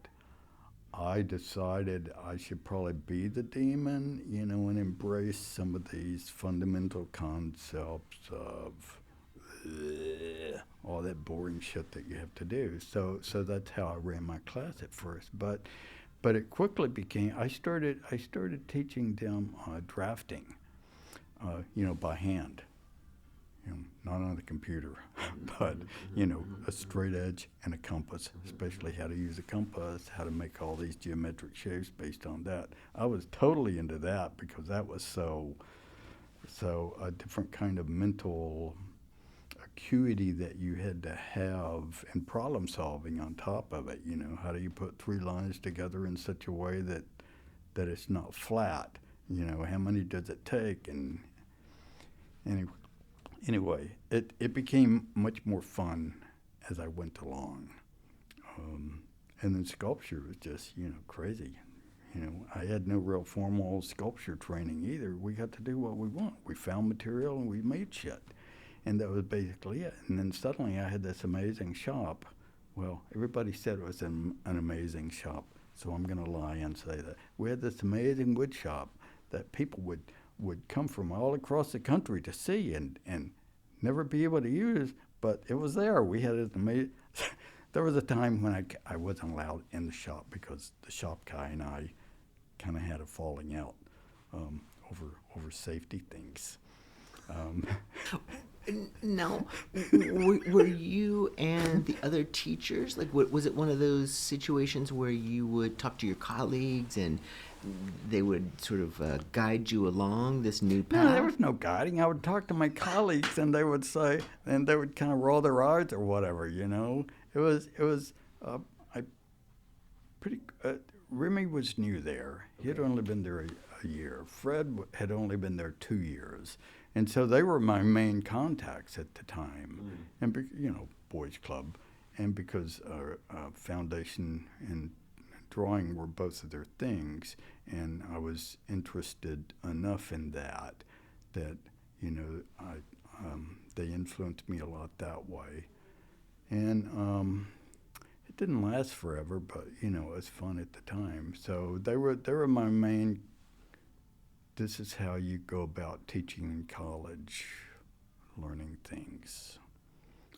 I decided I should probably be the demon, and embrace some of these fundamental concepts of all that boring shit that you have to do. So that's how I ran my class at first. But it quickly became, I started teaching them drafting, by hand. Not on the computer, but, a straight edge and a compass, especially how to use a compass, how to make all these geometric shapes based on that. I was totally into that because that was so a different kind of mental acuity that you had to have, and problem solving on top of it. How do you put three lines together in such a way that it's not flat? How many does it take? And anyway, it became much more fun as I went along. And then sculpture was just, crazy. I had no real formal sculpture training either. We got to do what we want. We found material and we made shit. And that was basically it. And then suddenly I had this amazing shop Well, everybody said it was an amazing shop, so I'm going to lie and say that. We had this amazing wood shop that people would come from all across the country to see and never be able to use, but it was there. We had it amazing. There was a time when I wasn't allowed in the shop because the shop guy and I kind of had a falling out um, over safety things. Um,
Now, were you and the other teachers like? Was it one of those situations where you would talk to your colleagues and they would sort of guide you along this new
No, there
path?
was no guiding. I would talk to my colleagues, and they would say, and they would kind of roll their eyes or whatever. It was. I pretty. Remy was new there. He had
Okay.
only been there a year. Fred had only been there 2 years, and so they were my main contacts at the time.
Mm.
And boys club, and because foundation and drawing were both of their things, and I was interested enough in that they influenced me a lot that way, and it didn't last forever, but it was fun at the time. So they were my main. This is how you go about teaching in college, learning things.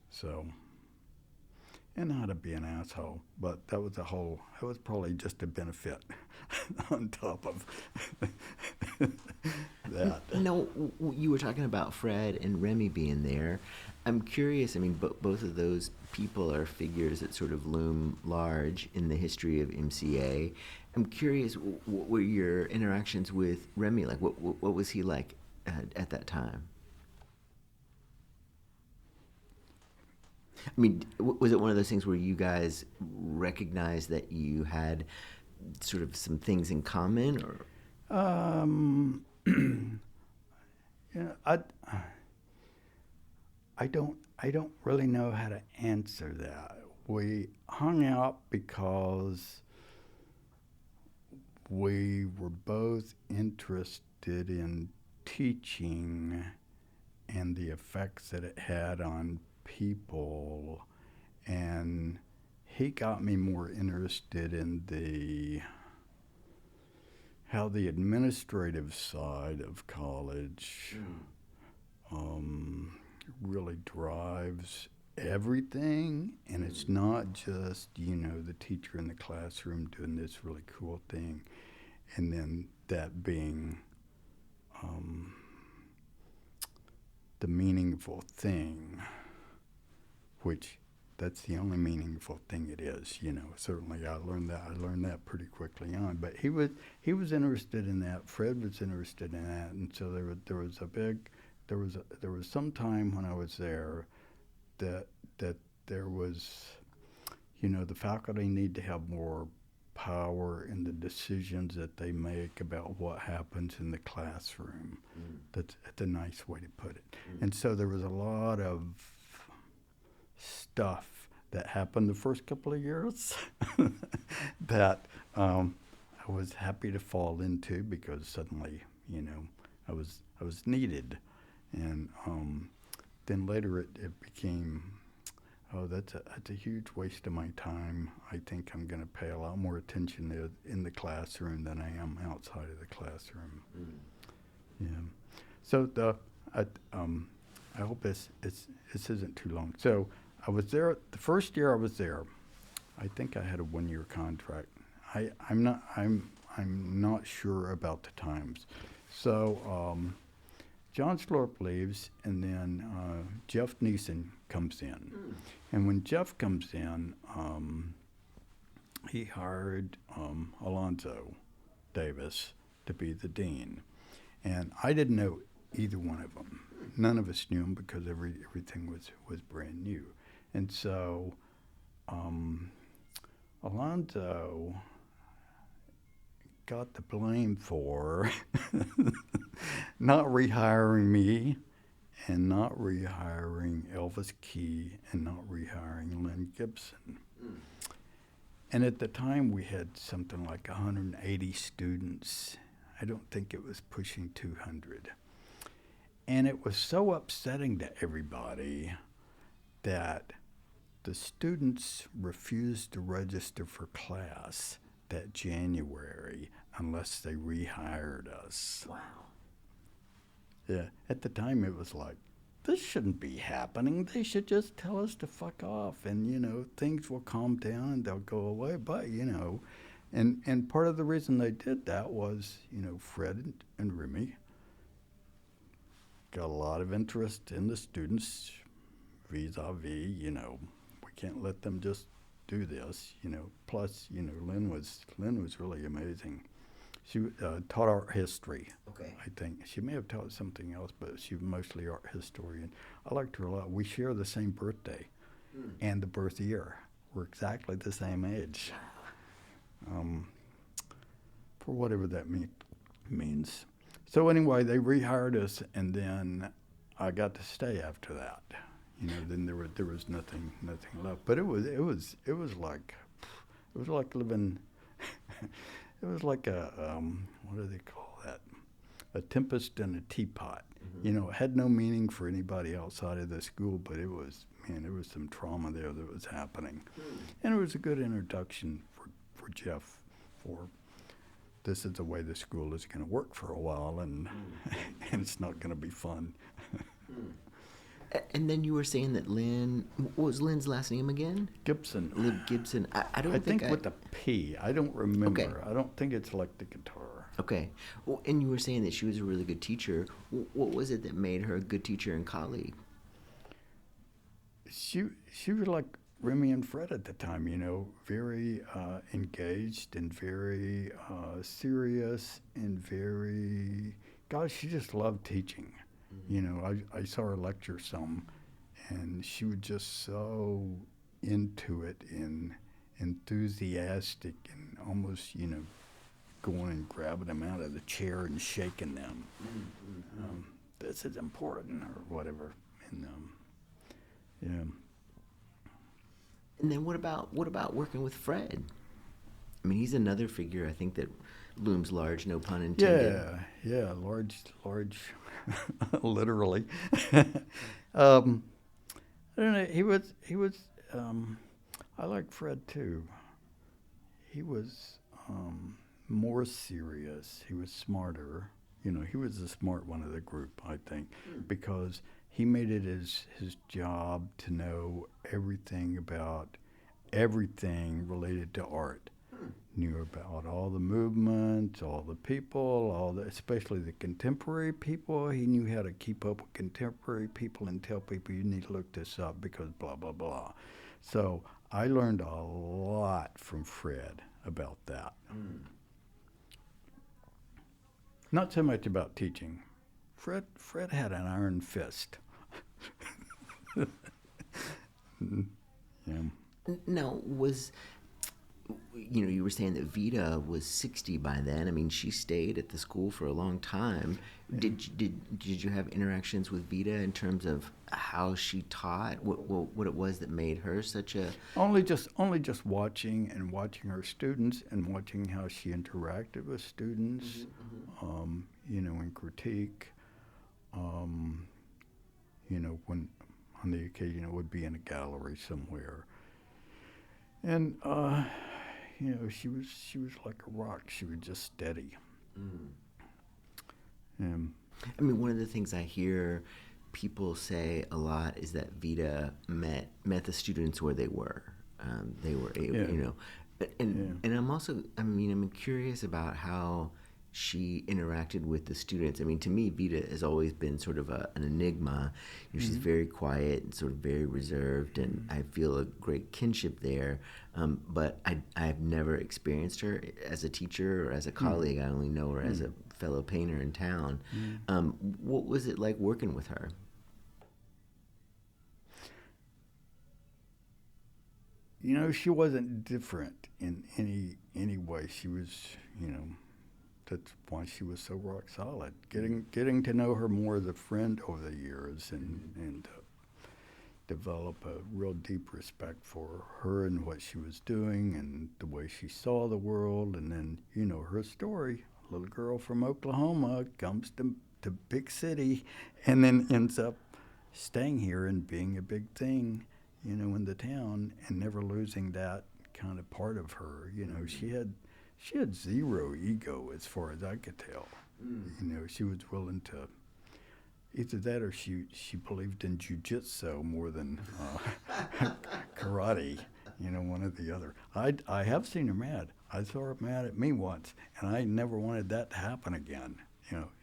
So, and how to be an asshole, but that was probably just a benefit on top of that.
No, you were talking about Fred and Remy being there. I'm curious. I mean, both of those people are figures that sort of loom large in the history of MCA. I'm curious, what were your interactions with Remy like? What was he like at that time? I mean, was it one of those things where you guys recognized that you had sort of some things in common, or?
Um, yeah, I don't really know how to answer that. We hung out because we were both interested in teaching and the effects that it had on people, and he got me more interested in the how the administrative side of college um, really drives everything, and it's not just the teacher in the classroom doing this really cool thing, and then that being um, the meaningful thing, which that's the only meaningful thing it is. Certainly I learned that pretty quickly on. But he was interested in that. Fred was interested in that, and so there was some time when I was there that there was the faculty need to have more power in the decisions that they make about what happens in the classroom.
Mm.
That's a nice way to put it.
Mm.
And so there was a lot of stuff that happened the first couple of years that I was happy to fall into because suddenly, I was needed, and then later it became, oh, that's a huge waste of my time. I think I'm going to pay a lot more attention in the classroom than I am outside of the classroom.
Mm.
Yeah. So I hope this isn't too long. So I was there the first year I was there. I think I had a 1-year contract. I'm not sure about the times. So John Slorp leaves, and then Jeff Neeson comes in.
Mm.
And when Jeff comes in, he hired Alonzo Davis to be the dean. And I didn't know either one of them. None of us knew them because everything was brand new. And so Alonzo got the blame for not rehiring me and not rehiring Elvis Key and not rehiring Lynn Gibson.
Mm.
And at the time, we had something like 180 students. I don't think it was pushing 200. And it was so upsetting to everybody that the students refused to register for class that January unless they rehired us.
Wow.
Yeah, at the time it was like, this shouldn't be happening. They should just tell us to fuck off, and things will calm down and they'll go away. But and part of the reason they did that was Fred and Remy got a lot of interest in the students, vis-a-vis. We can't let them just do this. Plus Lynn was really amazing. She taught art history.
Okay.
I think she may have taught something else, but she was mostly art history, and I liked her a lot. We share the same birthday and the birth year. We're exactly the same age. For whatever that means. So anyway, they rehired us, and then I got to stay after that. Then there was nothing left. But it was like living. It was like a what do they call that? A tempest in a teapot. It had no meaning for anybody outside of the school, but there was some trauma there that was happening, and it was a good introduction for Jeff. For this is the way the school is going to work for a while, and and it's not going to be fun.
And then you were saying that Lynn, what was Lynn's last name again?
Gibson.
Lynn Gibson. I don't think
with a P. I don't remember.
Okay.
I don't think it's like the guitar.
Okay. Well, and you were saying that she was a really good teacher. What was it that made her a good teacher and colleague?
She was like Remy and Fred at the time, very engaged and very serious and very, gosh, she just loved teaching. I saw her lecture some, and she was just so into it and enthusiastic and almost, going and grabbing them out of the chair and shaking them. This is important or whatever. And yeah.
And then what about working with Fred? I mean, he's another figure I think that looms large, no pun intended.
Yeah, large, literally. I don't know. He was. I like Fred too. He was more serious. He was smarter. He was the smart one of the group, I think, because he made it his job to know everything about everything related to art. Knew about all the movements, all the people, especially the contemporary people. He knew how to keep up with contemporary people and tell people you need to look this up because blah, blah, blah. So I learned a lot from Fred about that. Not so much about teaching. Fred had an iron fist. Yeah.
Now, you were saying that Vita was 60 by then. I mean, she stayed at the school for a long time. Did you have interactions with Vita in terms of how she taught? What it was that made her such a...
Only just watching her students and watching how she interacted with students, and critique. When on the occasion it would be in a gallery somewhere. And she was like a rock. She was just steady.
I mean, one of the things I hear people say a lot is that Vita met the students where they were. They were able, and I'm curious about how she interacted with the students. I mean, to me, Vita has always been sort of an enigma. She's very quiet and sort of very reserved, and I feel a great kinship there. But I've never experienced her as a teacher or as a colleague. I only know her as a fellow painter in town. What was it like working with her?
She wasn't different in any way. She was, that's why she was so rock solid. Getting to know her more as a friend over the years and develop a real deep respect for her and what she was doing and the way she saw the world. And then, her story, a little girl from Oklahoma comes to big city and then ends up staying here and being a big thing, in the town, and never losing that kind of part of her. She had zero ego as far as I could tell. She was willing to either that or she believed in jujitsu more than karate. One or the other. I have seen her mad. I saw her mad at me once, and I never wanted that to happen again.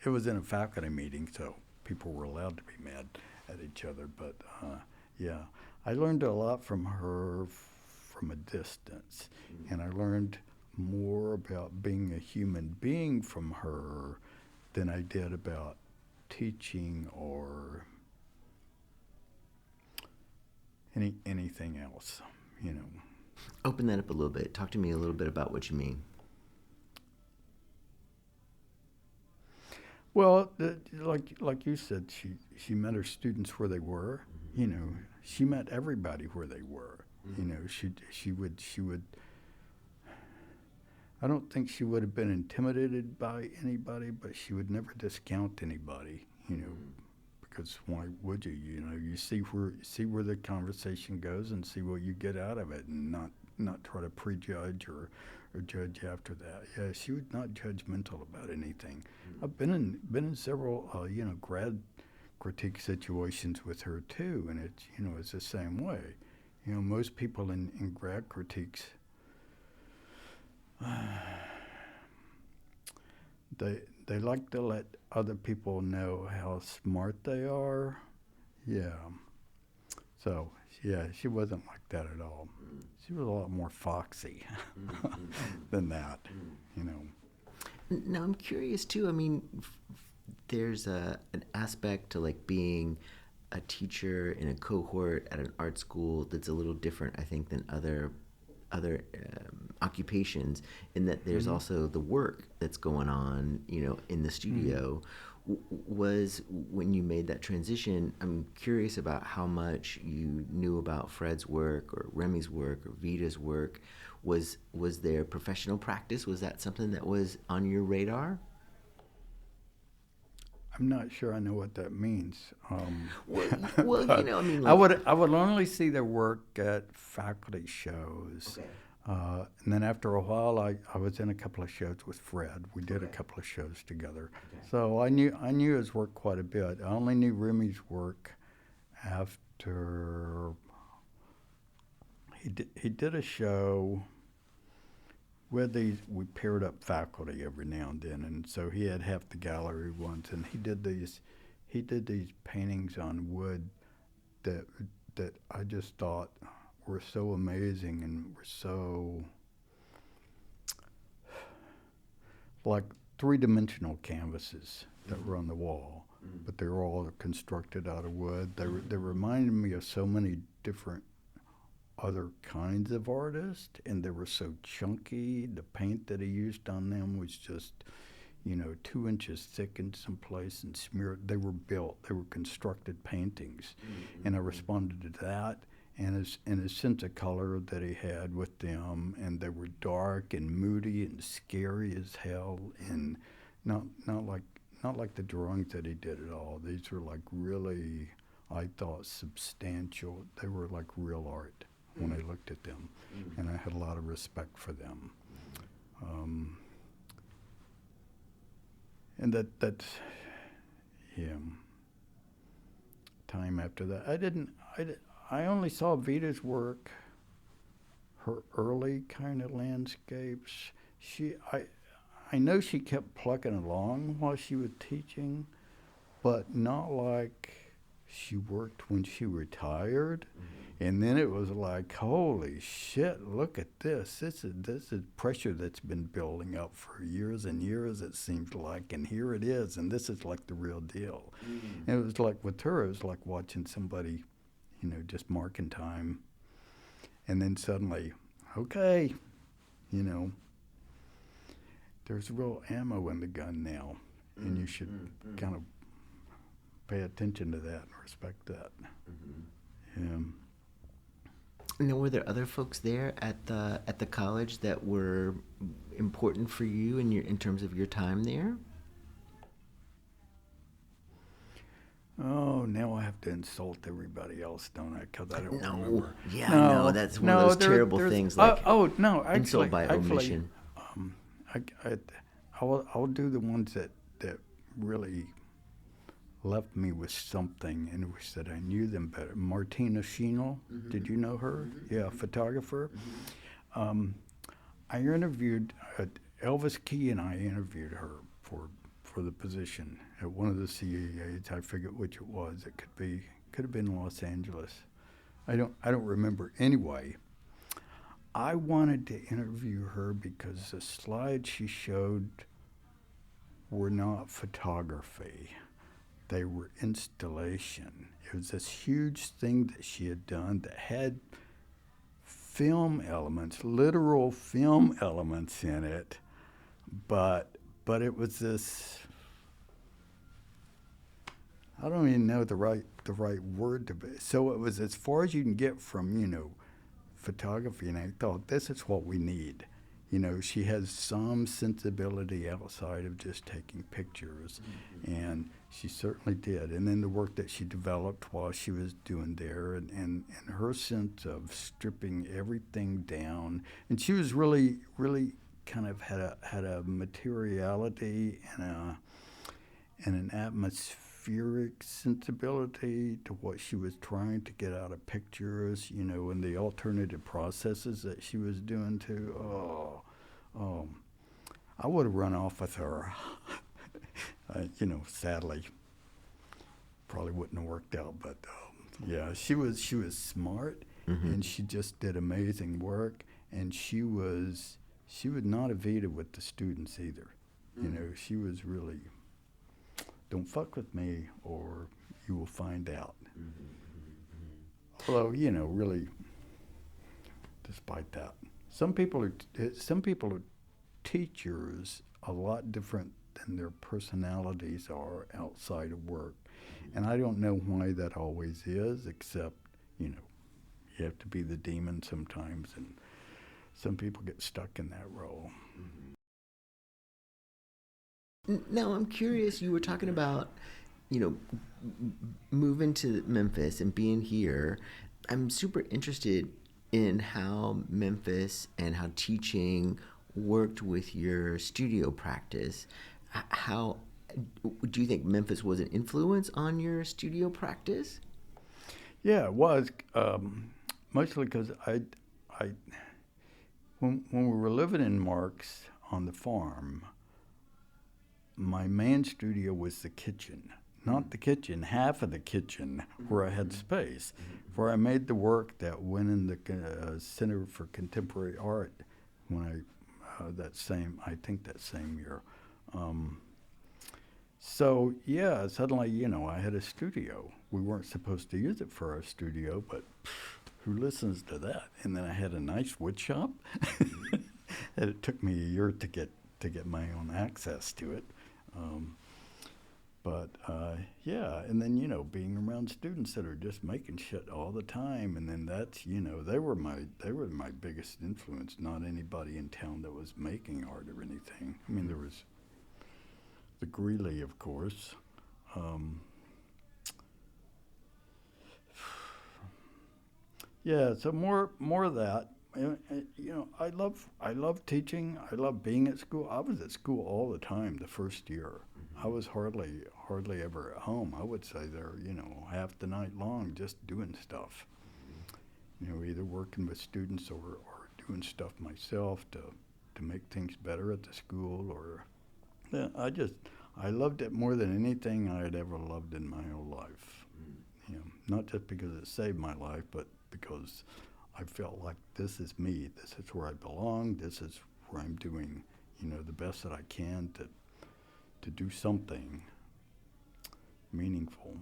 It was in a faculty meeting, so people were allowed to be mad at each other. But yeah, I learned a lot from her from a distance, and I learned more about being a human being from her than I did about teaching or anything else.
Open that up a little bit. Talk to me a little bit about what you mean.
Well, like you said, she met her students where they were. She met everybody where they were. She would. I don't think she would have been intimidated by anybody, but she would never discount anybody. Because why would you? You see where the conversation goes and see what you get out of it, and not try to prejudge or judge after that. Yeah, she was not judgmental about anything. I've been in several grad critique situations with her too, and it's the same way. Most people in grad critiques, they like to let other people know how smart they are. Yeah. So, yeah, she wasn't like that at all. She was a lot more foxy than that,
Now, I'm curious, too. I mean, there's an aspect to, like, being a teacher in a cohort at an art school that's a little different, I think, than other occupations, in that there's also the work that's going on, in the studio. Was when you made that transition, I'm curious about how much you knew about Fred's work or Remy's work or Vita's work. Was there professional practice? Was that something that was on your radar?
I'm not sure I know what that means.
Well, I mean,
I
like,
would only see their work at faculty shows.
okay.
And then after a while, I was in a couple of shows with Fred. We did a couple of shows together.
Okay.
So I knew his work quite a bit. I only knew Remy's work after he did a show where we paired up faculty every now and then, and so he had half the gallery once, and he did these paintings on wood that I just thought were so amazing and were so like three-dimensional canvases that were on the wall, but they were all constructed out of wood. They reminded me of so many different other kinds of artists, and they were so chunky. The paint that he used on them was just, 2 inches thick in some place and smeared. They were constructed paintings, and I responded to that and his sense of color that he had with them, and they were dark and moody and scary as hell, and not like the drawings that he did at all. These were like really, I thought, substantial. They were like real art when I looked at them, and I had a lot of respect for them. And that's time after that. I only saw Vita's work, her early kind of landscapes. I know she kept plucking along while she was teaching, but not like she worked when she retired. And then it was like, holy shit, look at this. This is pressure that's been building up for years and years, it seems like, and here it is, and this is like the real deal. And it was like, with her, it was like watching somebody, just marking time. And then suddenly, okay, there's real ammo in the gun now, and you should kind of pay attention to that and respect that.
Now, were there other folks there at the college that were important for you in terms of your time there?
Oh, now I have to insult everybody else, don't I? Because I don't
No,
remember.
yeah, I know.
No,
That's one of
no,
those terrible
there's.
things like
Oh, no,
insult
actually,
by omission.
um, I, I, I'll do the ones that really left me with something, and wish that I knew them better. Martina Sheenel, did you know her? Yeah, photographer. Um, I interviewed Elvis Key, and I interviewed her for the position at one of the CEAs. I forget which it was. It could have been Los Angeles. I don't remember. Anyway, I wanted to interview her because the slides she showed were not photography. They were installation. It was this huge thing that she had done that had film elements, literal film elements in it, but it was this. I don't even know the right word to be. So it was as far as you can get from photography, and I thought this is what we need. She has some sensibility outside of just taking pictures, and she certainly did. And then the work that she developed while she was doing there, and her sense of stripping everything down, and she was really kind of had a materiality and an atmospheric sensibility to what she was trying to get out of pictures, and the alternative processes that she was doing too. Oh, I would have run off with her. Sadly, probably wouldn't have worked out. But yeah, she was smart, and she just did amazing work. And she was not evaded with the students either. She was really, don't fuck with me or you will find out. Although, really, despite that, some people are teachers a lot different than their personalities are outside of work. And I don't know why that always is, except, you have to be the demon sometimes, and some people get stuck in that role.
Now, I'm curious. You were talking about, you know, moving to Memphis and being here. I'm super interested in how Memphis and how teaching worked with your studio practice. How do you think Memphis was an influence on your studio practice?
Yeah, it was mostly because I when we were living in Marks on the farm, my main studio was the kitchen. Not the kitchen, half of the kitchen where I had space, where I made the work that went in the Center for Contemporary Art when I think that same year. Um, so yeah, suddenly I had a studio. We weren't supposed to use it for our studio, but who listens to that? And then I had a nice wood shop, and it took me a year to get my own access to it. Um, but yeah, and then being around students that are just making shit all the time, and then that's they were my biggest influence. Not anybody in town that was making art or anything. I mean, there was the Greeley, of course. Um, yeah, so more of that. I love teaching. I love being at school. I was at school all the time the first year. I was hardly ever at home. I would say there, half the night long just doing stuff. Either working with students or doing stuff myself to make things better at the school. Or yeah, I loved it more than anything I had ever loved in my whole life. Not just because it saved my life, but because I felt like this is me. This is where I belong. This is where I'm doing, the best that I can to do something meaningful.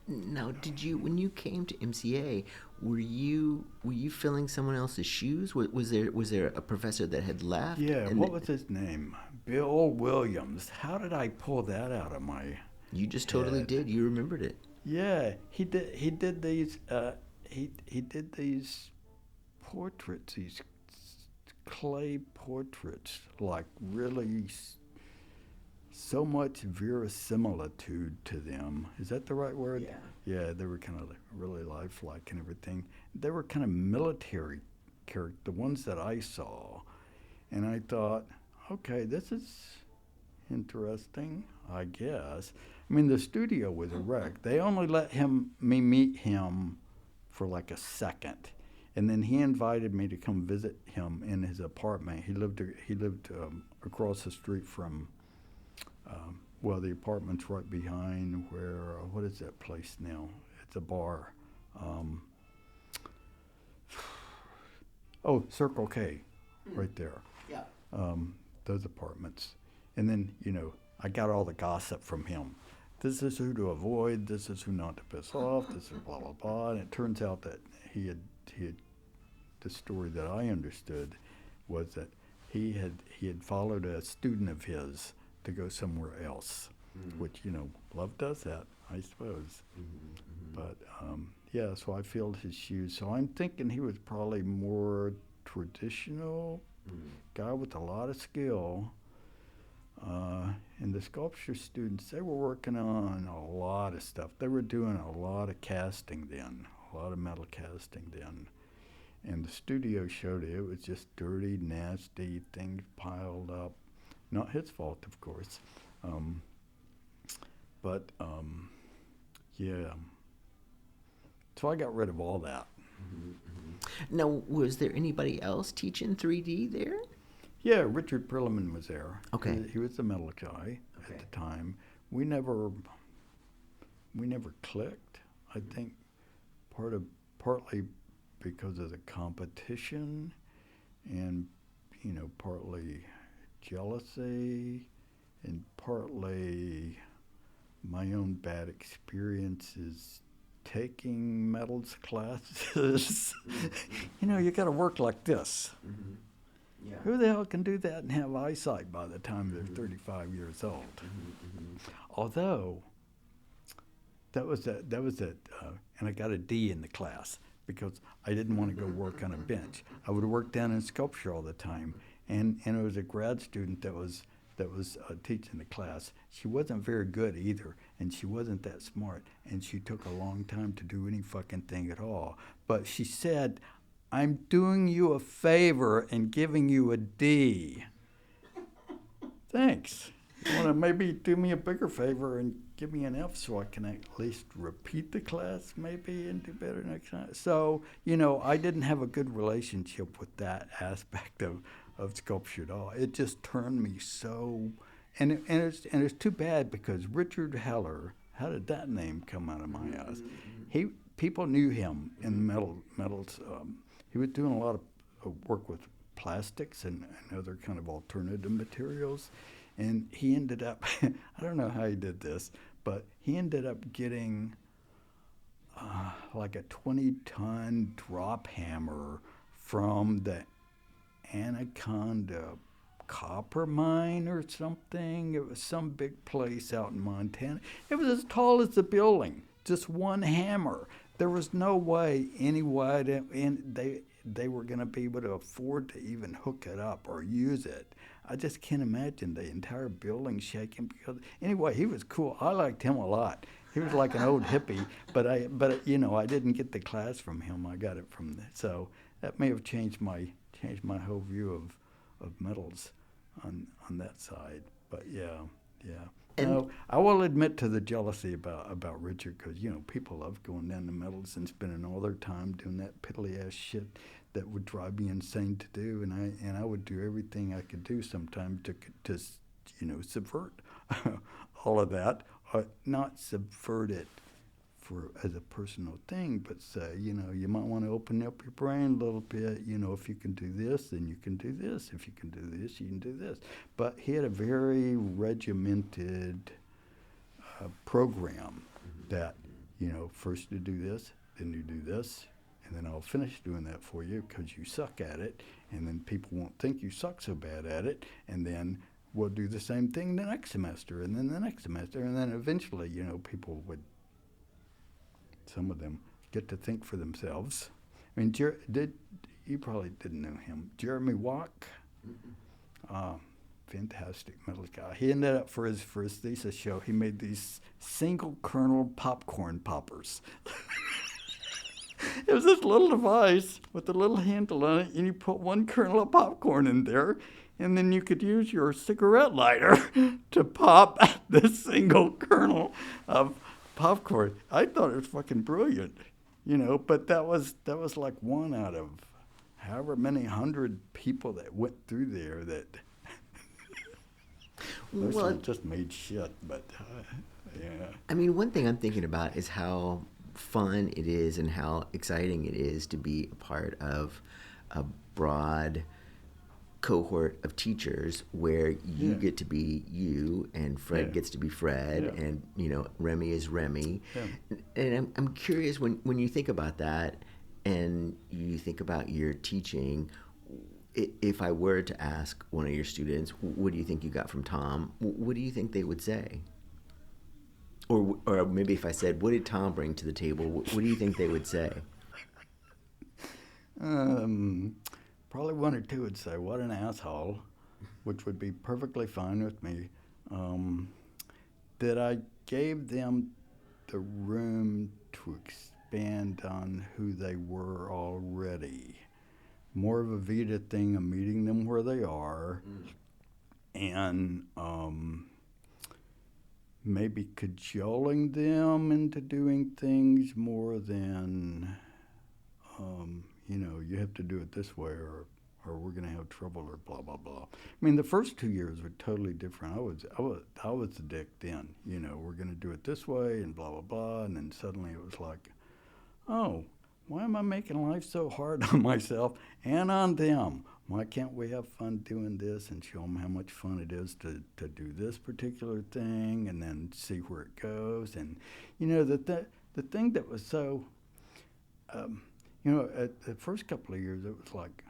Now, when you came to MCA, were you filling someone else's shoes? Was there a professor that had left?
Yeah, what was his name? Bill Williams. How did I pull that out of my
You just totally
head?
did. You remembered it.
Yeah, he did these he did these portraits, these clay portraits, like really so much verisimilitude to them. Is that the right word?
Yeah.
Yeah, they were kind of really lifelike and everything. They were kind of military character, the ones that I saw. And I thought, okay, this is interesting, I guess. I mean, the studio was a wreck. They only let me meet him for like a second, and then he invited me to come visit him in his apartment. He lived across the street from, well, the apartment's right behind where what is that place now? It's a bar. Um, oh, Circle K, right there.
Yeah.
Those apartments. And then, I got all the gossip from him. This is who to avoid, this is who not to piss off, this is blah, blah, blah. And it turns out that he had the story that I understood was that he had followed a student of his to go somewhere else, which, love does that, I suppose. But, yeah, so I filled his shoes. So I'm thinking he was probably more traditional guy with a lot of skill. And the sculpture students, they were working on a lot of stuff. They were doing a lot of casting then, a lot of metal casting then. And the studio showed it was just dirty, nasty, things piled up. Not his fault, of course. Yeah. So I got rid of all that.
Now, was there anybody else teaching 3D there?
Yeah, Richard Perlman was there.
Okay.
He was the metal guy at the time. We never clicked. I think partly because of the competition, and partly jealousy, and partly my own bad experiences taking metals classes. You got to work like this.
Yeah.
Who the hell can do that and have eyesight by the time they're 35 years old? Although, that was it, and I got a D in the class because I didn't want to go work on a bench. I would work down in sculpture all the time, and it was a grad student that was teaching the class. She wasn't very good either, and she wasn't that smart, and she took a long time to do any fucking thing at all. But she said, I'm doing you a favor and giving you a D. Thanks. You want to maybe do me a bigger favor and give me an F so I can at least repeat the class maybe and do better next time? So, I didn't have a good relationship with that aspect of sculpture at all. It just turned me so... And it's too bad because Richard Heller, how did that name come out of my ass? People knew him in metals. He was doing a lot of work with plastics and other kind of alternative materials. And he ended up, I don't know how he did this, but he ended up getting like a 20-ton drop hammer from the Anaconda copper mine or something. It was some big place out in Montana. It was as tall as the building, just one hammer. There was no way they were going to be able to afford to even hook it up or use it. I just can't imagine the entire building shaking. Because anyway, he was cool. I liked him a lot. He was like an old hippie, but I didn't get the class from him. I got it from so that may have changed my whole view of metals on that side. But yeah.
And
no, I will admit to the jealousy about Richard because, people love going down to metals and spending all their time doing that piddly-ass shit that would drive me insane to do, and I would do everything I could do sometimes to subvert all of that, not subvert it as a personal thing, but say, you might want to open up your brain a little bit. If you can do this, then you can do this. If you can do this, you can do this. But he had a very regimented program that, first you do this, then you do this, and then I'll finish doing that for you because you suck at it, and then people won't think you suck so bad at it, and then we'll do the same thing the next semester, and then the next semester, and then eventually, people would, some of them, get to think for themselves. I mean, you probably didn't know him. Jeremy Wack, fantastic metal guy. He ended up for his thesis show. He made these single kernel popcorn poppers. It was this little device with a little handle on it, and you put one kernel of popcorn in there, and then you could use your cigarette lighter to pop this single kernel of popcorn. I thought it was fucking brilliant, But that was like one out of however many hundred people that went through there that. Most of them just made shit, but yeah.
I mean, one thing I'm thinking about is how fun it is and how exciting it is to be a part of a broad cohort of teachers where you get to be you and Fred gets to be Fred and Remy is Remy. And I'm curious when you think about that and you think about your teaching, if I were to ask one of your students, what do you think you got from Tom? What do you think they would say? Or maybe if I said, what did Tom bring to the table? What do you think they would say?
Probably one or two would say, what an asshole, which would be perfectly fine with me. That I gave them the room to expand on who they were already. More of a Vita thing of meeting them where they are, and maybe cajoling them into doing things more than, you have to do it this way or we're going to have trouble or blah, blah, blah. I mean, the first 2 years were totally different. I was the dick then, we're going to do it this way and blah, blah, blah. And then suddenly it was like, oh, why am I making life so hard on myself and on them? Why can't we have fun doing this and show them how much fun it is to do this particular thing and then see where it goes? And, the thing that was so, at the first couple of years, it was like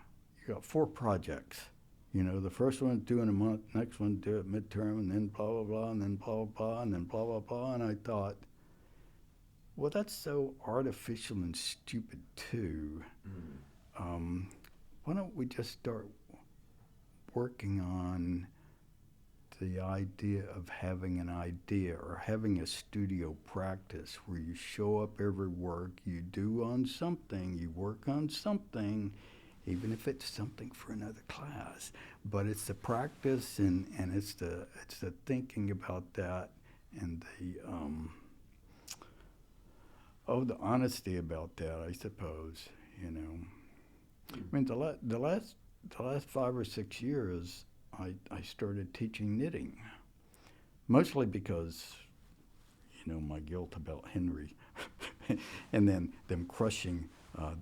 you got 4 projects. The first one's due in a month, next one due at midterm, and then blah, blah, blah, and then blah, blah, blah, and then blah, blah, blah. And I thought, well, that's so artificial and stupid, too. Why don't we just start working on the idea of having an idea or having a studio practice where you show up every work, you do on something, you work on something, even if it's something for another class. But it's the practice and it's the thinking about that and the honesty about that, I suppose, I mean, the last 5 or 6 years, I started teaching knitting, mostly because, my guilt about Henry, and then them crushing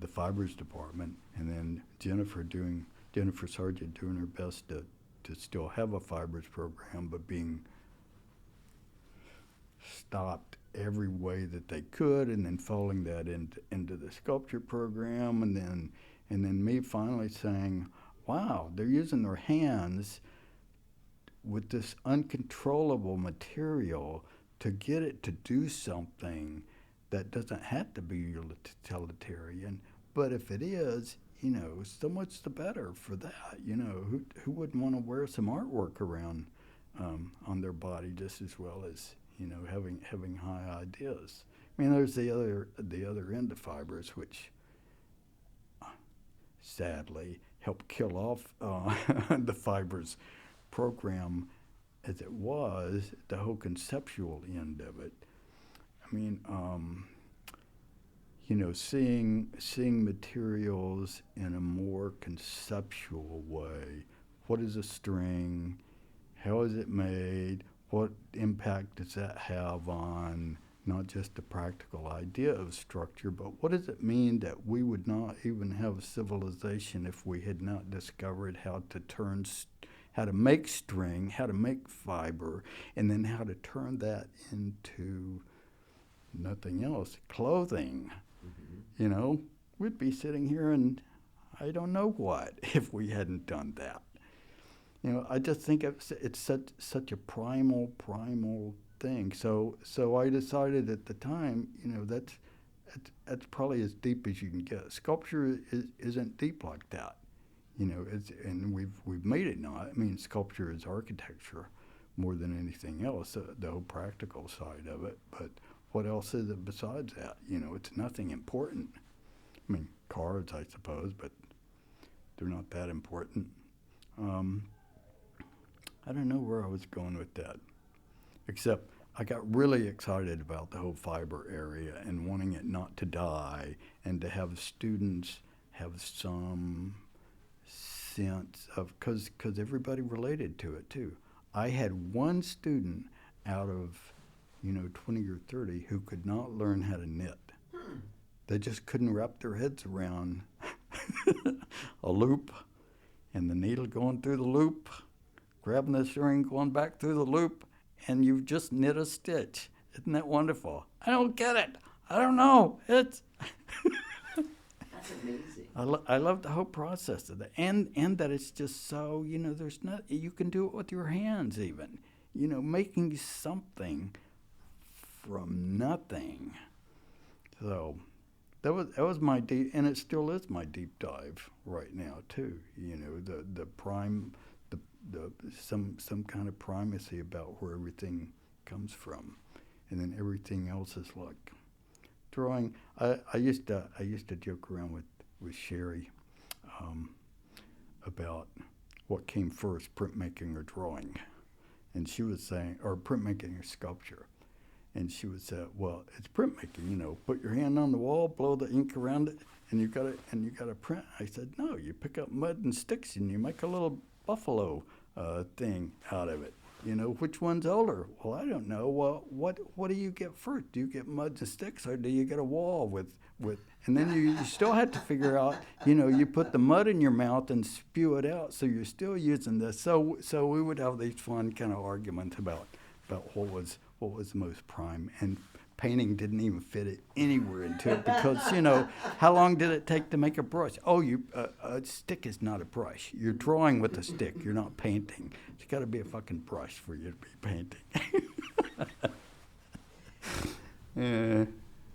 the fibers department, and then Jennifer Sargent doing her best to still have a fibers program, but being stopped every way that they could, and then folding that into the sculpture program, and then me finally saying, wow, they're using their hands with this uncontrollable material to get it to do something that doesn't have to be utilitarian, but if it is, so much the better for that. Who wouldn't want to wear some artwork around on their body just as well as having high ideas. I mean, there's the other end of fibers, which sadly helped kill off the fibers program as it was, the whole conceptual end of it. I mean, seeing materials in a more conceptual way. What is a string? How is it made? What impact does that have on not just the practical idea of structure, but what does it mean that we would not even have civilization if we had not discovered how to make string, how to make fiber, and then how to turn that into nothing else, clothing. Mm-hmm. We'd be sitting here and I don't know what if we hadn't done that. I just think it's such a primal thing. So I decided at the time, that's probably as deep as you can get. Sculpture isn't deep like that. And we've made it now. I mean, sculpture is architecture more than anything else, the whole practical side of it. But what else is it besides that? It's nothing important. I mean, cards, I suppose, but they're not that important. I don't know where I was going with that, except I got really excited about the whole fiber area and wanting it not to die and to have students have some sense of, because everybody related to it too. I had one student out of 20 or 30 who could not learn how to knit. They just couldn't wrap their heads around a loop and the needle going through the loop, grabbing the string, going back through the loop, and you've just knit a stitch. Isn't that wonderful? I don't get it. I don't know. It's
That's amazing.
I love the whole process of that, and that it's just so there's not, you can do it with your hands even, making something from nothing. So that was my deep, and it still is my deep dive right now too. The prime, the some kind of primacy about where everything comes from, and then everything else is like drawing. I used to joke around with Sherry about what came first, printmaking or drawing, and she was saying, or printmaking or sculpture. And she would say, "Well, it's printmaking. Put your hand on the wall, blow the ink around it, and you got to print." I said, "No, you pick up mud and sticks and you make a little buffalo thing out of it. Which one's older?" "Well, I don't know." "Well, what do you get first? Do you get mud and sticks, or do you get a wall with?" And then you still had to figure out. You put the mud in your mouth and spew it out, so you're still using this. So we would have these fun kind of arguments about what was the most prime, and painting didn't even fit it anywhere into it because how long did it take to make a brush? Oh, a stick is not a brush. You're drawing with a stick. You're not painting. It's got to be a fucking brush for you to be painting. Yeah.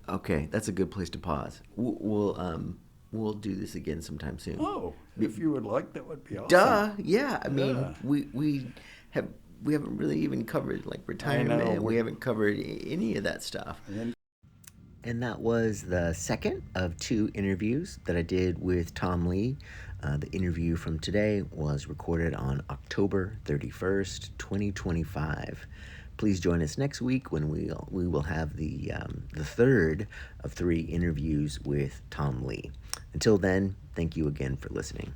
Okay, that's a good place to pause. We'll do this again sometime soon.
Oh, if you would like, that would be awesome.
Duh, yeah. I mean,
Yeah.
we haven't really even covered like retirement. We haven't covered any of that stuff. And that was the second of 2 interviews that I did with Tom Lee. The interview from today was recorded on October 31st, 2025. Please join us next week when we will have the third of 3 interviews with Tom Lee. Until then, thank you again for listening.